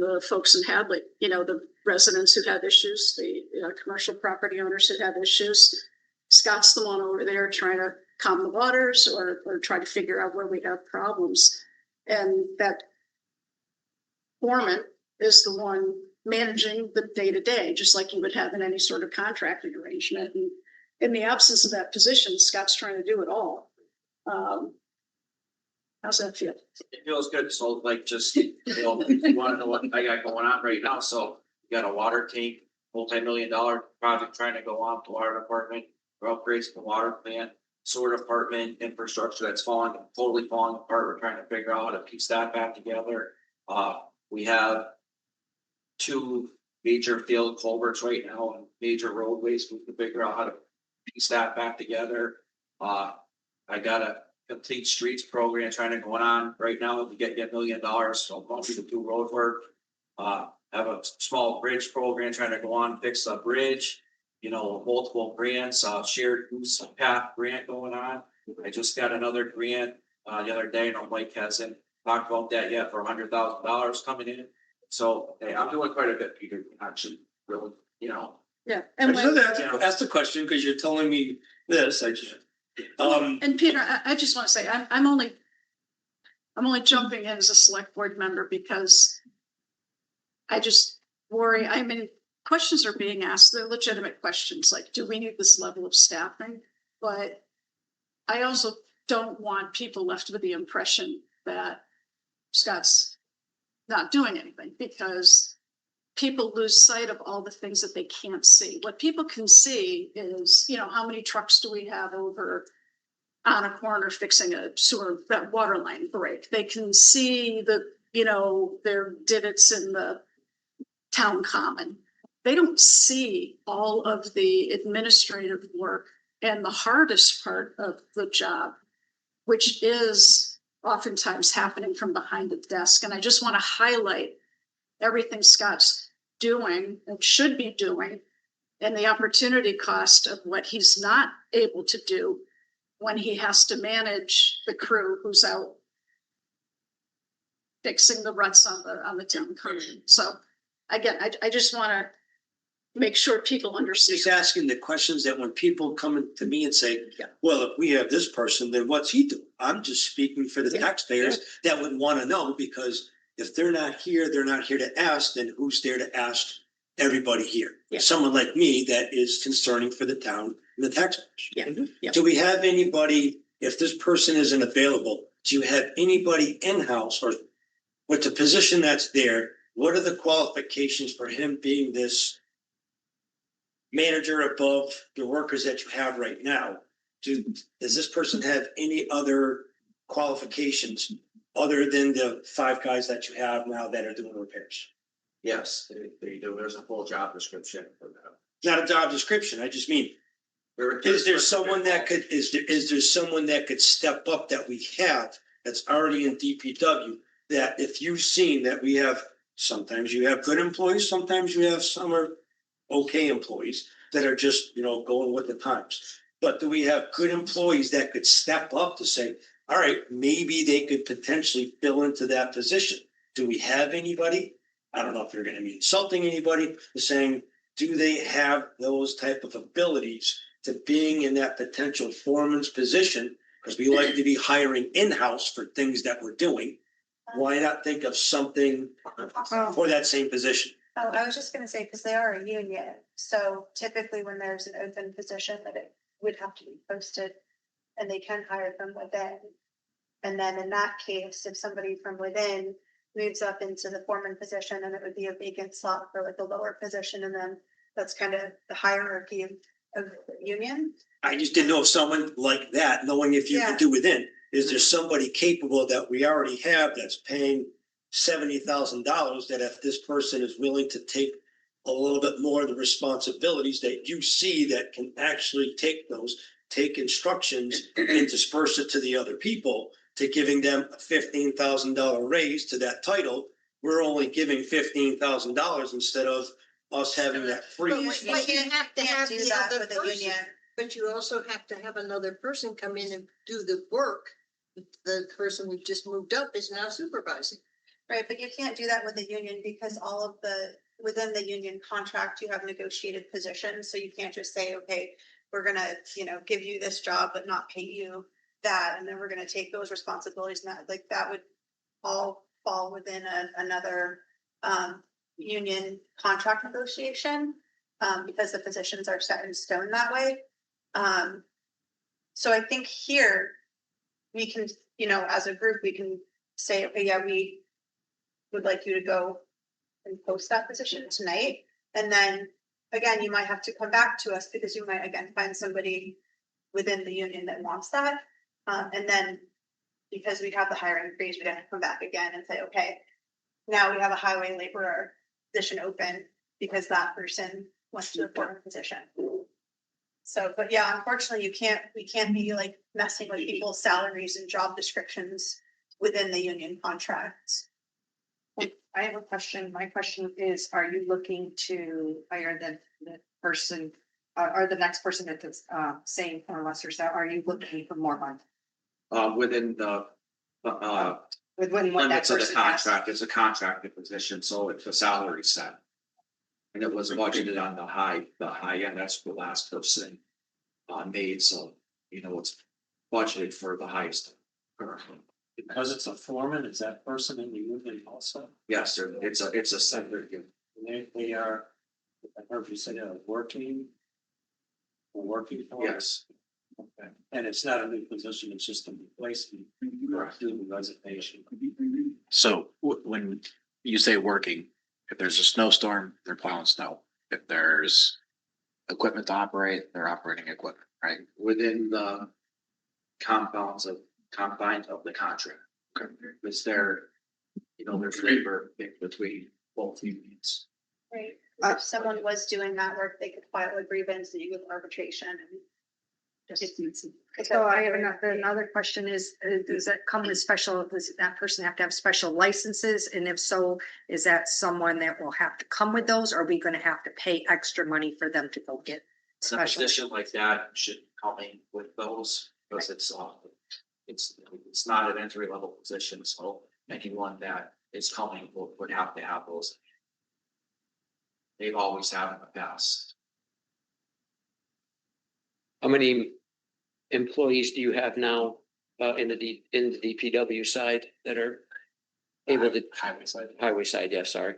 the folks in Hadley, you know, the residents who have issues, the commercial property owners who have issues. Scott's the one over there trying to calm the waters or try to figure out where we have problems. And that foreman is the one managing the day-to-day, just like you would have in any sort of contracting arrangement. And in the absence of that position, Scott's trying to do it all. How's that feel? It feels good. So like just, you know, you want to know what I got going on right now. So you got a water tank, multi-million-dollar project trying to go on to water department, for upgrades to the water plant, sewer department infrastructure that's totally falling apart. We're trying to figure out how to piece that back together. We have 2 major field culverts right now and major roadways. We can figure out how to piece that back together. I got a complete streets program trying to go on right now to get $1 million. So mostly to do road work. Have a small bridge program trying to go on, fix a bridge, you know, multiple grants, shared use path grant going on. I just got another grant the other day. I know Mike hasn't talked about that yet for $100,000 coming in. So hey, I'm doing quite a bit, Peter, actually, really, you know. Yeah. I And just have to ask the question because you're telling me this. and Peter, I just want to say, I'm only jumping in as a select board member because I just worry. I mean, questions are being asked. They're legitimate questions. Like, do we need this level of staffing? But I also don't want people left with the impression that Scott's not doing anything because people lose sight of all the things that they can't see. What people can see is, you know, how many trucks do we have over on a corner fixing a sewer, that water line break? They can see the, you know, their divots in the town common. They don't see all of the administrative work and the hardest part of the job, which is oftentimes happening from behind the desk. And I just want to highlight everything Scott's doing and should be doing, and the opportunity cost of what he's not able to do when he has to manage the crew who's out fixing the ruts on the town common. So again, I just want to make sure people understand. Just asking the questions that when people come to me and say, well, if we have this person, then what's he doing? I'm just speaking for the taxpayers that would want to know, because if they're not here to ask, then who's there to ask everybody here? Yeah. Someone like me that is concerning for the town and the taxpayers. Yeah. Do we have anybody, if this person isn't available, do you have anybody in-house or with the position that's there? What are the qualifications for him being this manager above the workers that you have right now? Does this person have any other qualifications other than the 5 guys that you have now that are doing repairs? Yes, they do. There's a full job description for that. Not a job description. I just mean, is there someone that could, is there someone that could step up that we have that's already in DPW, that if you've seen that we have, sometimes you have good employees, sometimes you have some are okay employees that are just, you know, going with the times. But do we have good employees that could step up to say, all right, maybe they could potentially fill into that position? Do we have anybody? I don't know if you're going to be insulting anybody, saying, do they have those type of abilities to being in that potential foreman's position? Because we like to be hiring in-house for things that we're doing. Why not think of something for that same position? Oh, I was just gonna say, because they are a union, so typically when there's an open position that it would have to be posted and they can hire from within. And then in that case, if somebody from within moves up into the foreman position, then it would be a vacant slot for like a lower position, and then that's kind of the hierarchy of the union. I just didn't know if someone like that, knowing if you Yeah. could do within, is there somebody capable that we already have that's paying $70,000, that if this person is willing to take a little bit more of the responsibilities that you see, that can actually take instructions and disperse it to the other people, to giving them a $15,000 raise to that title? We're only giving $15,000 instead of us having that free. But you have to have do the that other with a person, union. but you also have to have another person come in and do the work. The person we just moved up is now supervising. Right, but you can't do that with the union because all of within the union contract, you have negotiated positions, so you can't just say, okay, we're gonna, give you this job, but not pay you that, and then we're gonna take those responsibilities, and that would all fall within another union contract negotiation, because the positions are set in stone that way. So I think here, we can, as a group, we can say, okay, yeah, we would like you to go and post that position tonight. And then, again, you might have to come back to us because you might, again, find somebody within the union that wants that. And then, because we have the hiring freeze, we're gonna come back again and say, okay, now we have a highway laborer position open because that person wants to report a position. So, but yeah, unfortunately, we can't be like messing with people's salaries and job descriptions within the union contracts. I have a question. My question is, are you looking to hire the person, or the next person at the same or lesser salary? Are you looking for more money? Within the Within what that limits of the person has? contract, it's a contracted position, so it's a salary set. And it was budgeted on the high end, that's the last person made, so it's budgeted for the highest. Because it's a foreman, is that person in the union also? Yes, sir, it's a separate. They are, I heard you say, working for us. Yes, Okay, and it's not a new position, it's just a replacement. Due to resignation. So when you say working, if there's a snowstorm, they're plowing snow. If there's equipment to operate, they're operating equipment, right? Within the confines of the contract. Is there, there's labor between both unions. Right, if someone was doing that work, they could file a grievance and you go to arbitration and. So I have another question is, does that come with special, does that person have to have special licenses? And if so, is that someone that will have to come with those? Or are we gonna have to pay extra money for them to go get A special? position like that should come in with those, because it's not an entry level position, so anyone that is coming would have to have those. They've always have in the past. How many employees do you have now in the DPW side that are able to, Highway side. highway side, yeah, sorry.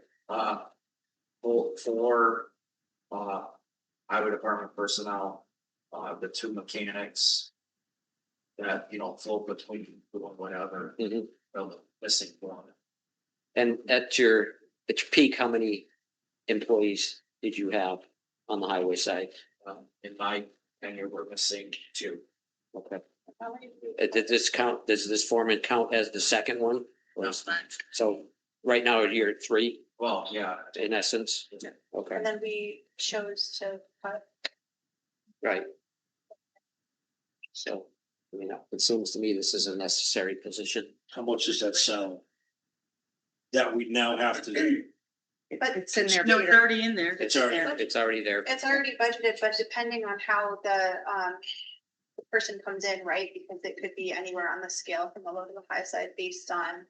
For highway department personnel, the two mechanics. That, float between doing whatever, Mhm. the missing one. And at your peak, how many employees did you have on the highway side? In my tenure, we're missing two. Okay. Does this foreman count as the second one? Or- So right now you're at three Well, yeah, in essence? Okay, And then we chose to cut. right. So, it seems to me this is a necessary position. How much does that sell? That we now have to do. But it's in there. No, it's Peter. already in there. It's already, It's already there. It's already budgeted, but depending on how the person comes in, right, because it could be anywhere on the scale from the low to the high side based on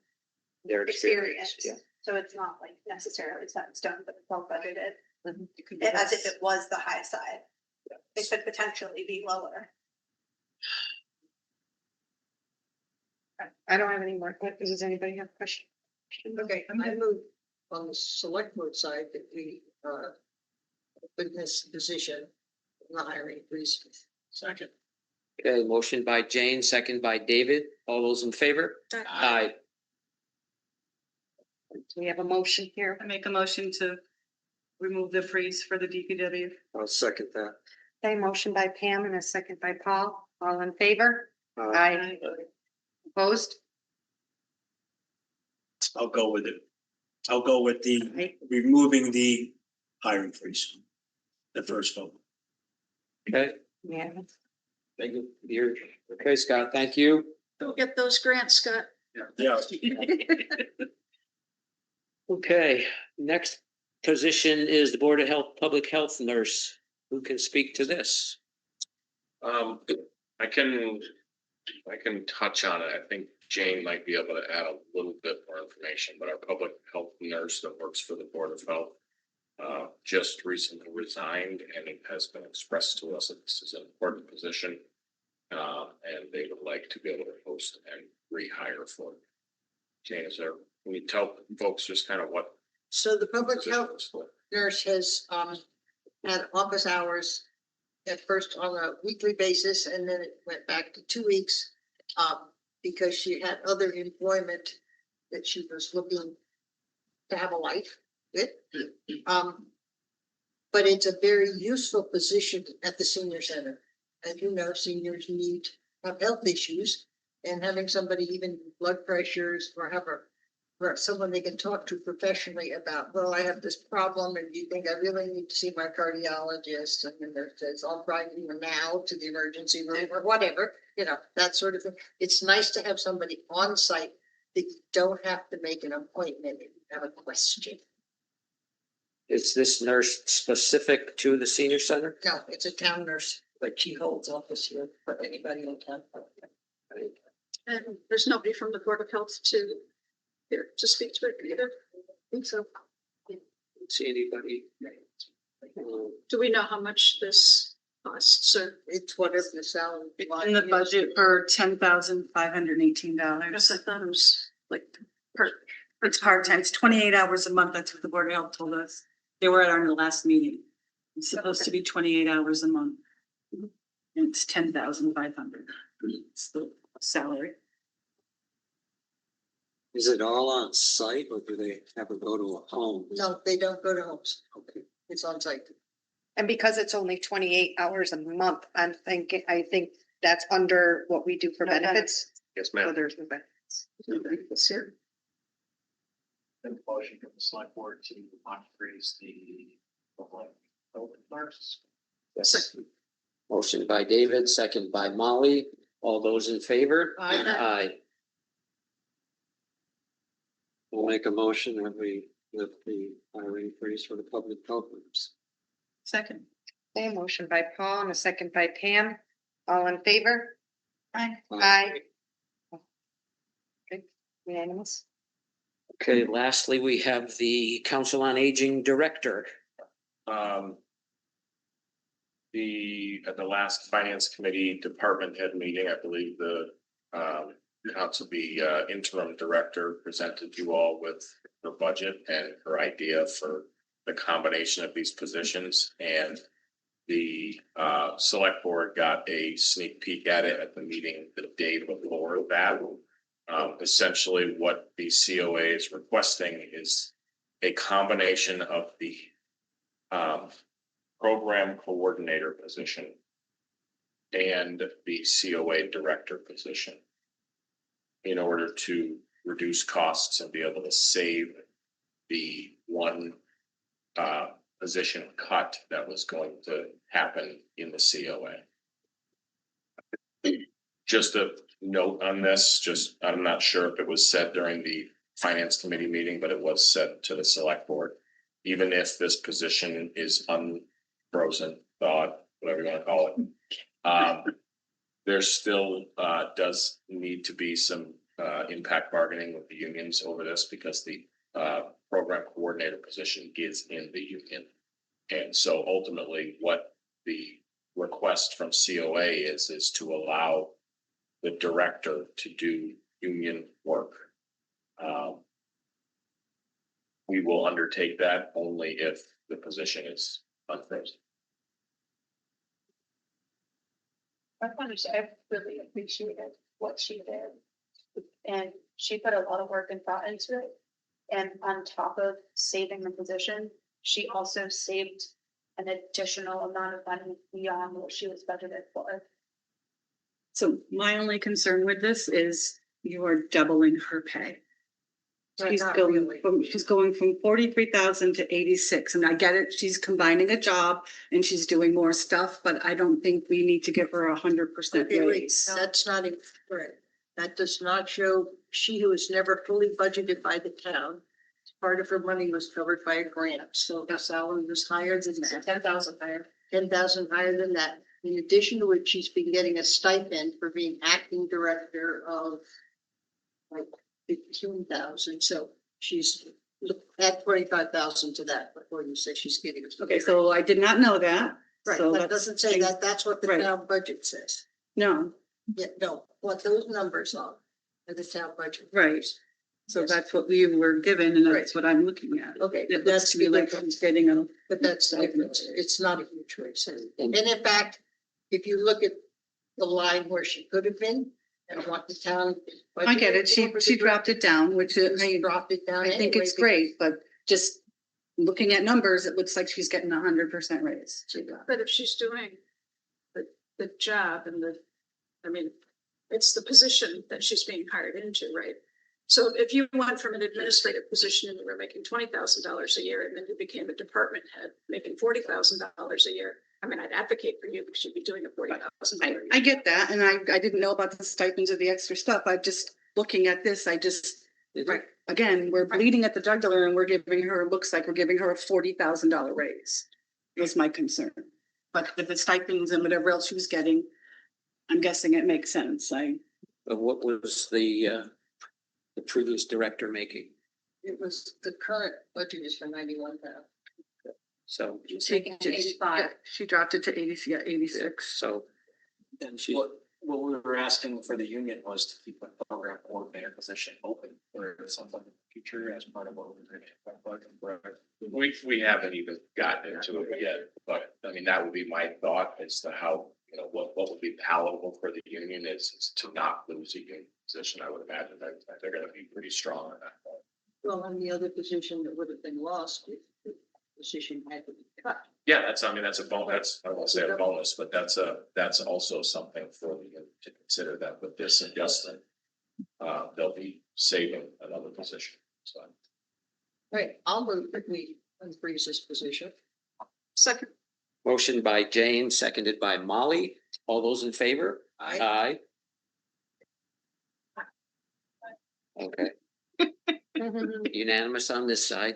Their experience, experience. So it's not like necessarily set in stone, but it's all budgeted, It could be as if less. it was the high side. It could potentially be lower. I don't have any more, does anybody have a question? Okay, I move on the select board side that we, put this position, in the hiring freeze. second. Okay, motion by Jane, second by David. All those in favor? Aye. We have a motion here. I make a motion to remove the freeze for the DPW. I'll second that. Okay, motion by Pam and a second by Paul. All in favor? Aye. Opposed? I'll go with it. I'll go with the removing the hiring freeze. The first vote. Okay, Yeah. thank you. You're, okay, Scott, thank you. Go get those grants, Scott. Yeah. Okay, next position is the Board of Health, Public Health Nurse. Who can speak to this? I can touch on it. I think Jane might be able to add a little bit more information, but our public health nurse that works for the Board of Health just recently resigned, and it has been expressed to us that this is an important position. And they would like to be able to post and rehire for it. Jane, can you tell folks just kind of what? So the public position health it's for? nurse has, had office hours at first on a weekly basis, and then it went back to 2 weeks. Because she had other employment that she was looking to have a life with. But it's a very useful position at the senior center. As you know, seniors have health issues, and having somebody, even blood pressures, or someone they can talk to professionally about, well, I have this problem, and you think I really need to see my cardiologist, and then there says, I'll drive you now to the emergency room, or whatever, that sort of thing. It's nice to have somebody on site that you don't have to make an appointment if you have a question. Is this nurse specific to the senior center? No, it's a town nurse, but she holds office here for anybody in town. And there's nobody from the Board of Health to speak to it either. I think so. See anybody? Do we know how much this costs or? It's whatever the salary. In the budget for $10,518. Yes, I thought it was like It's part-time, it's 28 hours a month, that's what the Board of Health told us. They were at our last meeting. It's supposed to be 28 hours a month. And it's 10,500. It's the salary. Is it all on site or do they have to go to a home? No, they don't go to homes. Okay. It's on site. And because it's only 28 hours a month, I think that's under what we do for No, that- benefits. Yes, So ma'am. there's no benefits. Then motion from the select board to increase the. Yes. Motion by David, second by Molly. All those in favor? Aye. We'll make a motion that we, with the hiring freeze for the public health groups. Second. Okay, motion by Paul and a second by Pam. All in favor? Aye. Aye. Okay, unanimous. Okay, lastly, we have the Council on Aging Director. At the last finance committee department head meeting, I believe the council, the interim director presented you all with the budget and her idea for the combination of these positions, and the select board got a sneak peek at it at the meeting the day before that. Essentially what the COA is requesting is a combination of the program coordinator position and the COA director position in order to reduce costs and be able to save the one position cut that was going to happen in the COA. Just a note on this, I'm not sure if it was said during the finance committee meeting, but it was said to the select board. Even if this position is unfrozen, thawed, whatever you want to call it, there still does need to be some impact bargaining with the unions over this, because the program coordinator position is in the union. And so ultimately what the request from COA is to allow the director to do union work. We will undertake that only if the position is unfrozen. I really appreciated what she did. And she put a lot of work and thought into it. And on top of saving the position, she also saved an additional amount of money beyond what she was budgeted for. So my only concern with this is you are doubling her pay. But not really. She's going from 43,000 to 86, and I get it, she's combining a job and she's doing more stuff, but I don't think we need to give her 100% Okay, wait, raise. that's not correct. That does not show, she who was never fully budgeted by the town. Part of her money was covered by a grant, so the salary was higher than that. 10,000 higher. 10,000 higher than that. In addition to which, she's been getting a stipend for being acting director of like 15,000, so she's add 25,000 to that before you say she's getting. Okay, so I did not know that. Right, so that let's doesn't say change- that, that's what the Right. town budget says. No, Yeah, no, what those numbers are the town budget. right. So Yes. that's what we were given and that's Right. what I'm looking at. Okay, It but looks that's to me like different. she's getting a, But that's the difference. It's not a huge raise. And in fact, if you look at the line where she could have been and what the town. I get it. She dropped it down, which is, She dropped it down. I think anyway it's great, but just looking at numbers, it looks like she's getting 100% raise. But if she's doing the job and it's the position that she's being hired into, right? So if you went from an administrative position and you were making $20,000 a year and then you became a department head making $40,000 a year, I'd advocate for you because you'd be doing a $40,000. I get that, and I didn't know about the stipends or the extra stuff. I'm just looking at this, right, again, we're bleeding at the jugular and we're giving her, looks like we're giving her a $40,000 raise. Was my concern. But with the stipends and whatever else she was getting, I'm guessing it makes sense. But what was the previous director making? It was, the current budget is for 91,000. So, She dropped it to 86. so And what we were asking for the union was to keep a program coordinator position open for something in the future as part of what we're going to. We haven't even gotten into it yet, but that would be my thought as to how you know, what would be palatable for the union is to not lose a union position. I would imagine that they're gonna be pretty strong on that point. Well, on the other position that would have been lost, if the position had to be cut. Yeah, that's, I mean, that's a bonus, I won't say a bonus, but that's also something for the union to consider, that with this adjustment, they'll be saving another position, so. Right, I'll move that we unfreeze this position. Second. Motion by Jane, seconded by Molly. All those in favor? Aye. Okay, unanimous on this side.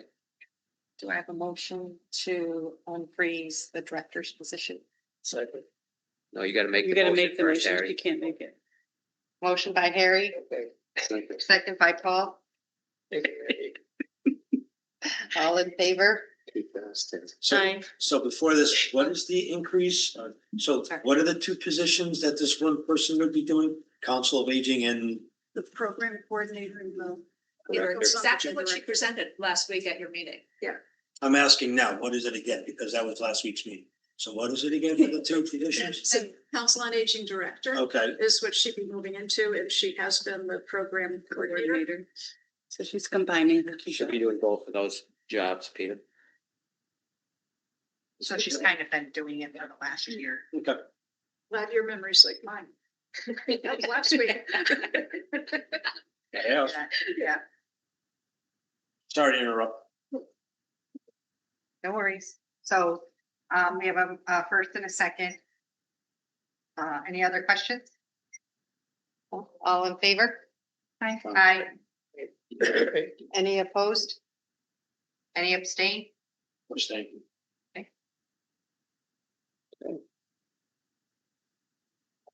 Do I have a motion to unfreeze the director's position? Second. No, you gotta make You the gotta motion make the first, motion, Harry. you can't make it. Motion by Harry, second by Paul. All in favor? So, so before this, what is the increase? So what are the two positions that this one person would be doing? Council of Aging and, The program coordinator and the. It's exactly what she presented last week at your meeting. I'm asking now, what is it again? Because that was last week's meeting. So what is it again for the two positions? So Council on Aging Director Okay, is what she'd be moving into, and she has been the program coordinator. Coordinator. So she's combining her. You should be doing both of those jobs, Peter. So she's kind of been doing it for the last year. okay. Glad your memory's like mine. That was last week. Yeah, Yeah, sorry to interrupt. no worries. So, we have a first and a second. Any other questions? All in favor? Aye. Aye. Any opposed? Any abstain? Abstain.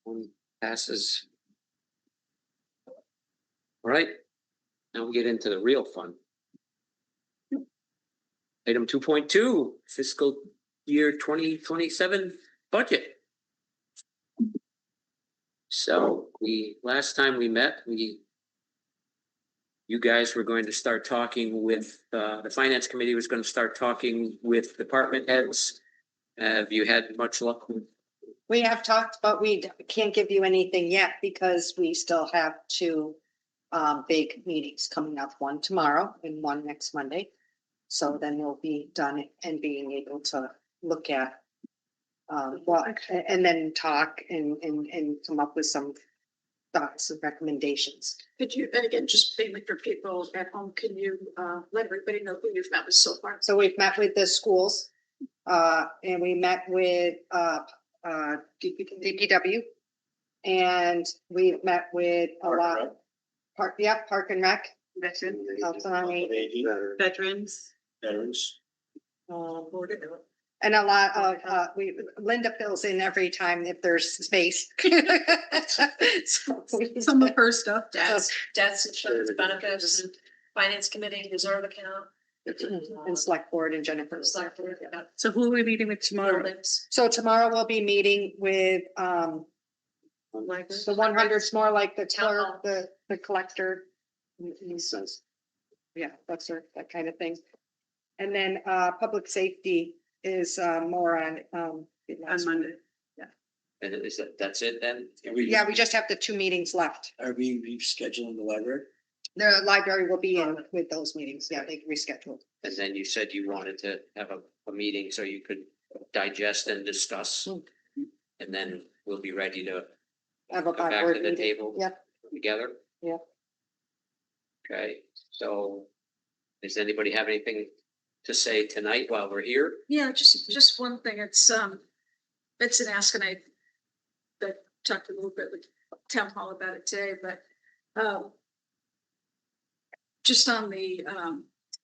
One passes. All right, now we get into the real fun. Item 2.2, fiscal year 2027 budget. So last time we met, you guys were going to start talking with, the finance committee was going to start talking with department heads. Have you had much luck with? We have talked, but we can't give you anything yet because we still have two big meetings coming up, one tomorrow and one next Monday. So then we'll be done and being able to look at what, and then talk and come up with some thoughts and recommendations. Could you, and again, just mainly for people at home, can you let everybody know who you've met with so far? So we've met with the schools, and we met with DPW. And we've met with a lot, Park and Rec. Council on Aging. Veterans. Veterans. And a lot of, Linda fills in every time if there's space. Some of her stuff. Deaths, insurance, benefits, finance committee, reserve account. And select board and Jennifer. Select board, yeah. So who are we meeting with tomorrow? Buildings. So tomorrow we'll be meeting with, the 100's more like the Town hall. clerk, the collector. He says, yeah, that's her, that kind of thing. And then, public safety is, more on, On Monday. And is that's it then? yeah, we just have the two meetings left. Are we rescheduling the library? The library will be in with those meetings. Yeah, they rescheduled. And then you said you wanted to have a meeting so you could digest and discuss. And then we'll be ready to Have a come back board to the meeting. table Yep. together. Yep. Okay, so does anybody have anything to say tonight while we're here? Yeah, just one thing, it's an ask, and I talked a little bit with town hall about it today, but just on the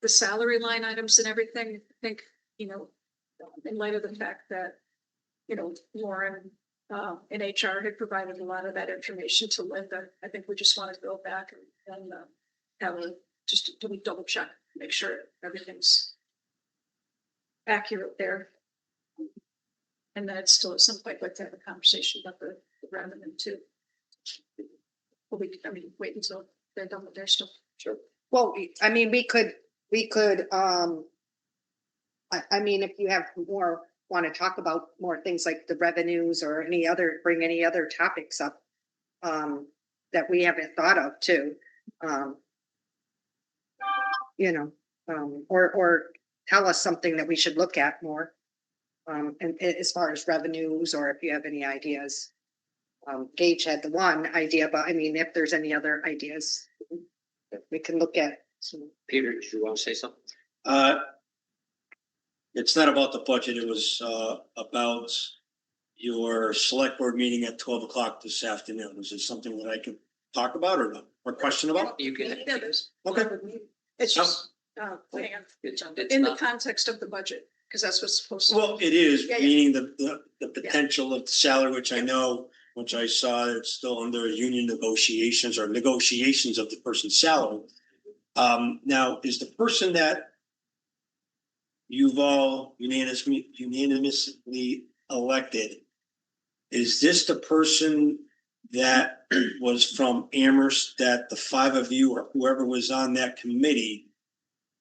salary line items and everything, I think, in light of the fact that, Lauren in HR had provided a lot of that information to Linda, I think we just want to go back and have just double check, make sure everything's accurate there. And then it's still at some point like to have a conversation about the revenue too. Well, wait until they're done with their stuff. Sure. Well, I mean, we could, I mean, if you have more want to talk about more things like the revenues or bring any other topics up that we haven't thought of too. You know, or tell us something that we should look at more. And as far as revenues, or if you have any ideas. Gage had the one idea, but I mean, if there's any other ideas that we can look at. Peter, do you want to say something? It's not about the budget. It was about your select board meeting at 12 o'clock this afternoon. Is it something that I could talk about or question about? You can. Yeah, there's- Okay. It's just, hang on. It's In the not- context of the budget, because that's what's supposed to. Well, it is, Yeah, yeah. meaning the potential of the salary, which I know, which I saw, it's still under union negotiations or negotiations of the person's salary. Now, is the person that you've all unanimously elected, is this the person that was from Amherst, that the five of you or whoever was on that committee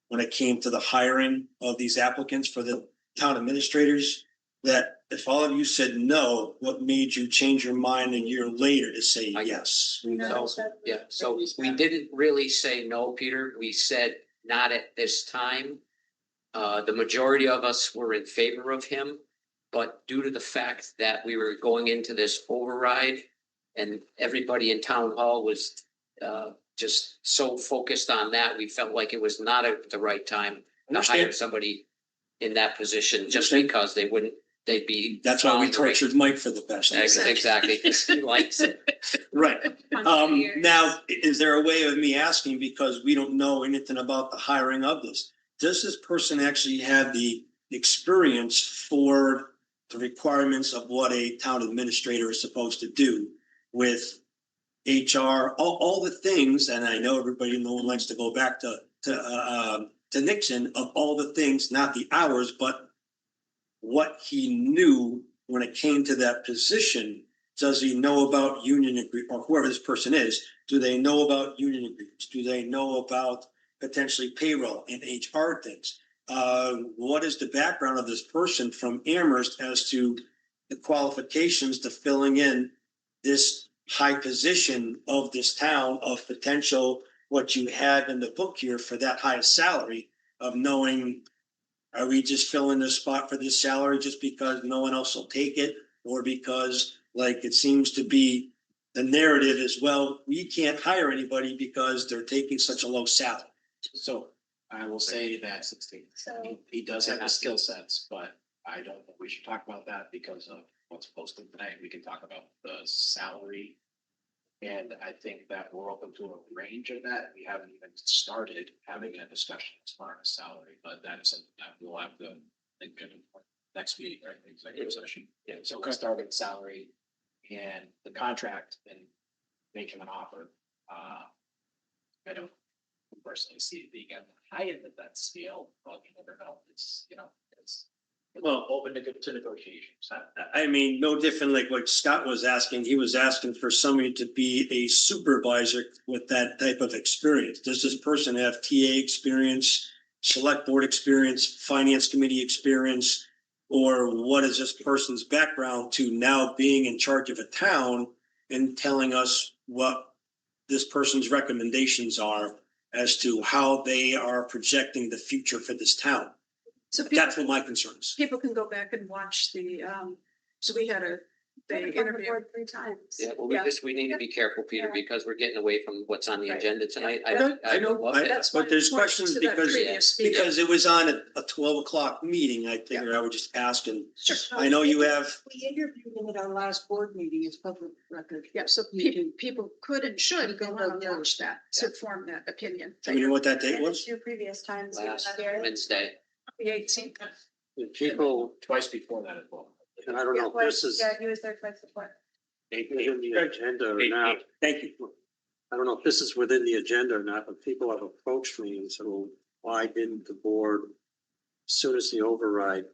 when it came to the hiring of these applicants for the town administrators, that if all of you said no, what made you change your mind a year later to say yes? So we didn't really say no, Peter. We said not at this time. The majority of us were in favor of him, but due to the fact that we were going into this override and everybody in town hall was just so focused on that, we felt like it was not the right time to hire somebody in that position, just because they'd be. That's why we tortured Mike for the best. Exactly, 'cause he likes it. Right. Now, is there a way of me asking, because we don't know anything about the hiring of this? Does this person actually have the experience for the requirements of what a town administrator is supposed to do with HR, all the things? And I know everybody, no one likes to go back to Nixon, of all the things, not the hours, but what he knew when it came to that position. Does he know about union agreement, or whoever this person is? Do they know about union agreements? Do they know about potentially payroll and HR things? What is the background of this person from Amherst as to the qualifications to filling in this high position of this town, of potential, what you have in the book here for that highest salary, of knowing, are we just filling this spot for this salary just because no one else will take it? Or because, like it seems to be the narrative as well, we can't hire anybody because they're taking such a low salary. So I will say that he does have the skill sets, but I don't think we should talk about that because of what's posted tonight. We can talk about the salary. And I think that we're open to a range of that. We haven't even started having a discussion as far as salary, but that is something that we'll have to think of next meeting, right? Executive session. Yeah, so we'll start with salary and the contract and make him an offer. I don't personally see it being at the high end of that scale, but you never know. It's, it's Well, open to negotiations. I mean, no different like what Scott was asking. He was asking for somebody to be a supervisor with that type of experience. Does this person have TA experience, select board experience, finance committee experience? Or what is this person's background to now being in charge of a town and telling us what this person's recommendations are as to how they are projecting the future for this town? So That's what my concern is. people can go back and watch so we had they interviewed 3 times. Yeah, well, Yeah. we need to be careful, Peter, because we're getting away from what's on the Right. agenda tonight. I know, love that. That's but there's fine. questions To that because previous meeting. it was on a 12 o'clock meeting. I figured I would just ask, and Sure. I know you have, We interviewed him at our last board meeting, it's public record. Yeah, so You can- people could and should go on and watch that to form that opinion. do you know what that date And was? 2 previous times. we Last had- Wednesday. The 18th. People, Twice before that as well. and I don't Yeah, know if twice. this is Yeah, he was there twice before. in the agenda or not. Thank you. I don't know if this is within the agenda or not, but people have approached me and said, well, why didn't the board, as soon as the override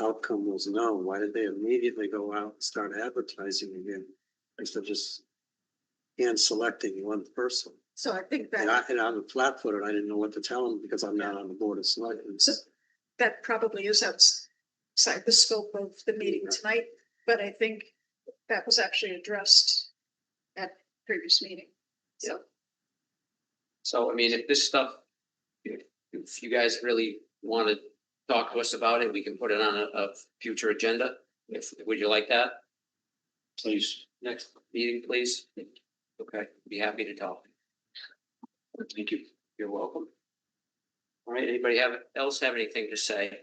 outcome was known, why did they immediately go out and start advertising again instead of just hand selecting one person? So I think And that, I'm flat-footed, I didn't know what to tell them because I'm not on the board of selectmen. so that probably is outside the scope of the meeting tonight, but I think that was actually addressed at previous meeting. So. So, I mean, if this stuff, if you guys really want to talk to us about it, we can put it on a future agenda. Would you like that? Please. Next meeting, please. Okay, be happy to talk. Thank you. You're welcome. All right, anybody else have anything to say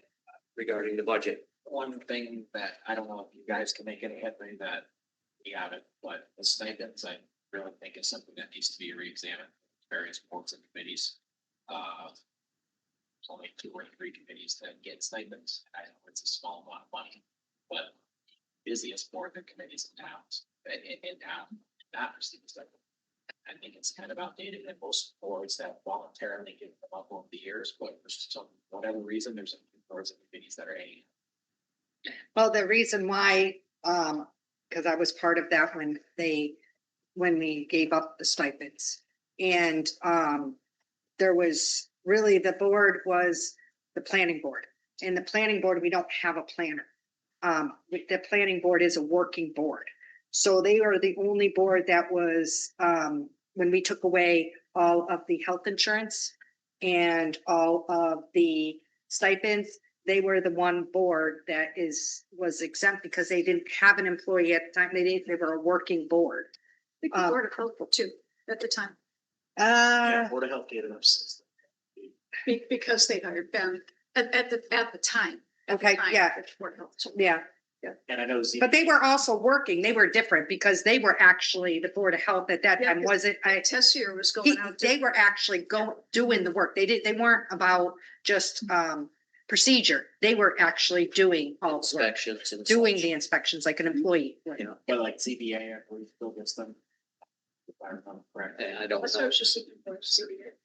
regarding the budget? One thing that I don't know if you guys can make any headway that we haven't, but the stipends, I really think is something that needs to be reexamined. Various boards and committees. There's only 2 or 3 committees that get stipends. I know it's a small amount of money, but busiest board and committees in towns, in town, not receive a stipend. I think it's kind of outdated, and most boards have voluntarily given them up over the years, but for some whatever reason, there's some boards and committees that are hanging. Well, the reason why, because I was part of that when we gave up the stipends. And there was really, the board was the planning board. And the planning board, we don't have a planner. The planning board is a working board. So they are the only board that was, when we took away all of the health insurance and all of the stipends, they were the one board that was exempt because they didn't have an employee at the time. They were a working board. I think the Board of Health too, at the time. Board of Health gave it up since. Because they hired Ben at the time. Okay, yeah, Board of Health. yeah. And I know. But they were also working. They were different because they were actually the Board of Health at that time, wasn't I? Tessier was going out. They were actually doing the work. They weren't about just procedure. They were actually doing all the work, Inspections and doing such. the inspections like an employee. You know, but like CBA, I believe still gets them. If I remember correctly. I don't That's what I know. was just looking for.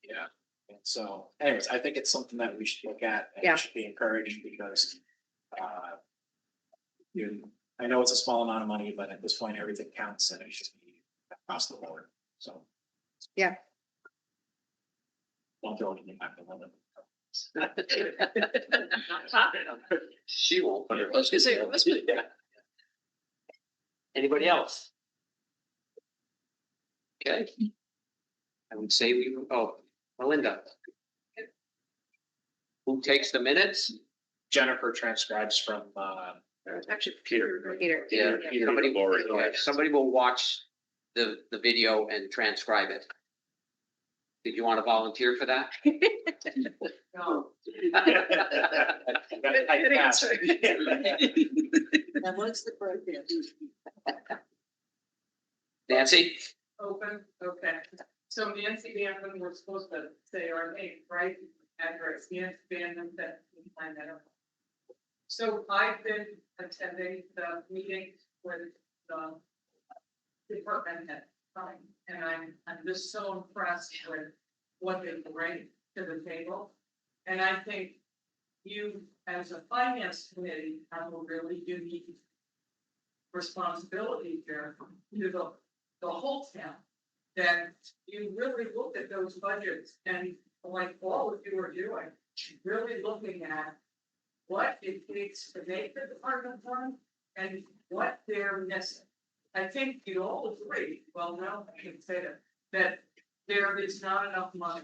Yeah, and so anyways, I think it's something that we should look at and Yeah. it should be encouraged because. I know it's a small amount of money, but at this point, everything counts and it should be across the board, so. Yeah. Don't throw anything back to London. She won't. I was gonna say, it must be- Anybody else? Okay. I would say Melinda. Who takes the minutes? Jennifer transcribes from, Actually, Peter. Peter. Yeah, somebody will watch the video and transcribe it. Did you want to volunteer for that? No. I passed. Now, what's the program? Nancy? Open, okay. So Nancy Bannon, we're supposed to say our name, right? Address, Nancy Bannon, that we find that out. So I've been attending the meetings with the department head, and I'm just so impressed with what they bring to the table. And I think you, as a finance committee, have a really unique responsibility here to the whole town. That you really look at those budgets and like all of you are doing, really looking at what it takes to make the department run and what they're missing. I think you all agree, well, no, I can say that there is not enough money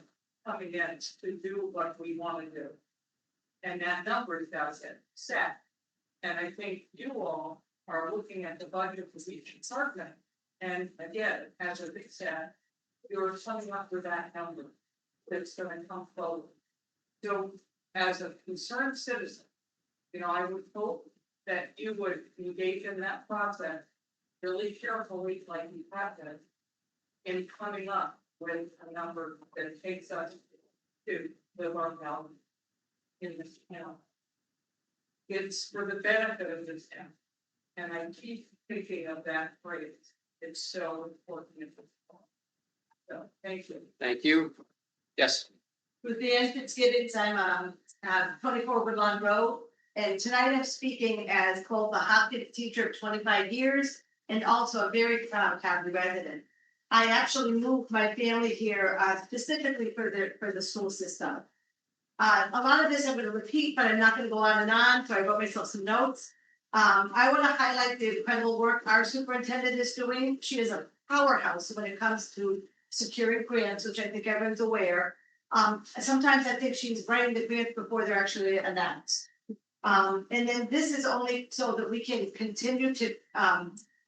coming in to do what we want to do. And that number is set. And I think you all are looking at the budget for each department. And again, as I said, you're coming up with that number that's gonna come forward. So as a concerned citizen, you know, I would hope that you would engage in that process really carefully, like you have been, in coming up with a number that takes us to live our value in this town. It's for the benefit of this town. And I keep thinking of that phrase. It's so important. So, thank you. Thank you. Yes. With the Fitzgibbons, I'm 24 Woodlawn Road, and tonight I'm speaking as both a Hopkins teacher of 25 years and also a very proud Hadley resident. I actually moved my family here specifically for the school system. A lot of this I'm gonna repeat, but I'm not gonna go on and on, so I wrote myself some notes. I wanna highlight the incredible work our superintendent is doing. She is a powerhouse when it comes to securing grants, which I think everyone's aware. Sometimes I think she's writing the grants before they're actually announced. And then this is only so that we can continue to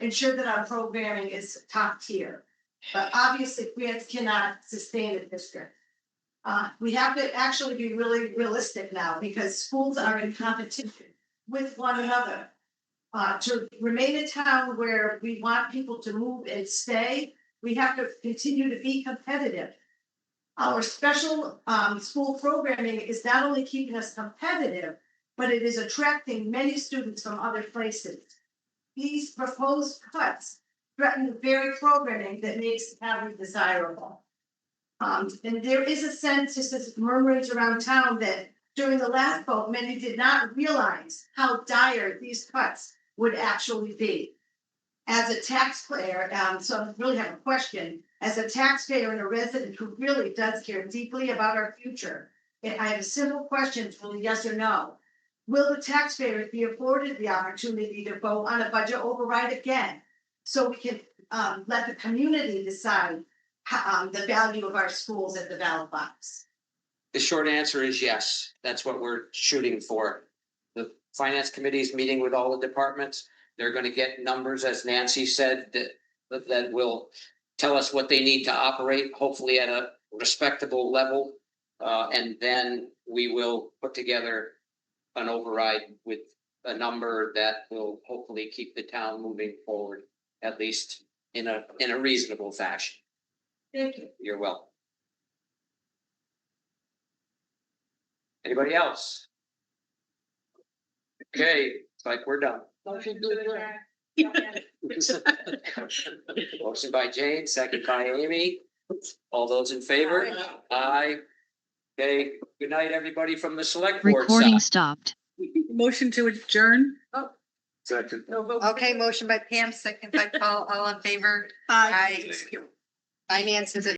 ensure that our programming is top tier. But obviously, grants cannot sustain a district. We have to actually be really realistic now because schools are in competition with one another. To remain a town where we want people to move and stay, we have to continue to be competitive. Our special school programming is not only keeping us competitive, but it is attracting many students from other places. These proposed cuts threaten the very programming that makes Hadley desirable. And there is a sense, just as murmurings around town, that during the last vote, many did not realize how dire these cuts would actually be. As a taxpayer, so I really have a question, as a taxpayer and a resident who really does care deeply about our future, I have a simple question, it's really yes or no. Will the taxpayers be afforded the opportunity to vote on a budget override again? So we can let the community decide the value of our schools at the ballot box. The short answer is yes. That's what we're shooting for. The finance committee is meeting with all the departments. They're gonna get numbers, as Nancy said, that will tell us what they need to operate, hopefully at a respectable level. And then we will put together an override with a number that will hopefully keep the town moving forward, at least in a reasonable fashion. Thank you. You're welcome. Anybody else? Okay, it's like we're done. Motion to adjourn. Motion by Jane, second by Amy. All those in favor? Aye. Okay, good night, everybody from the select board Recording side. stopped. Motion to adjourn? Second. Okay, motion by Pam, second by Paul, all in favor? Aye. Finance is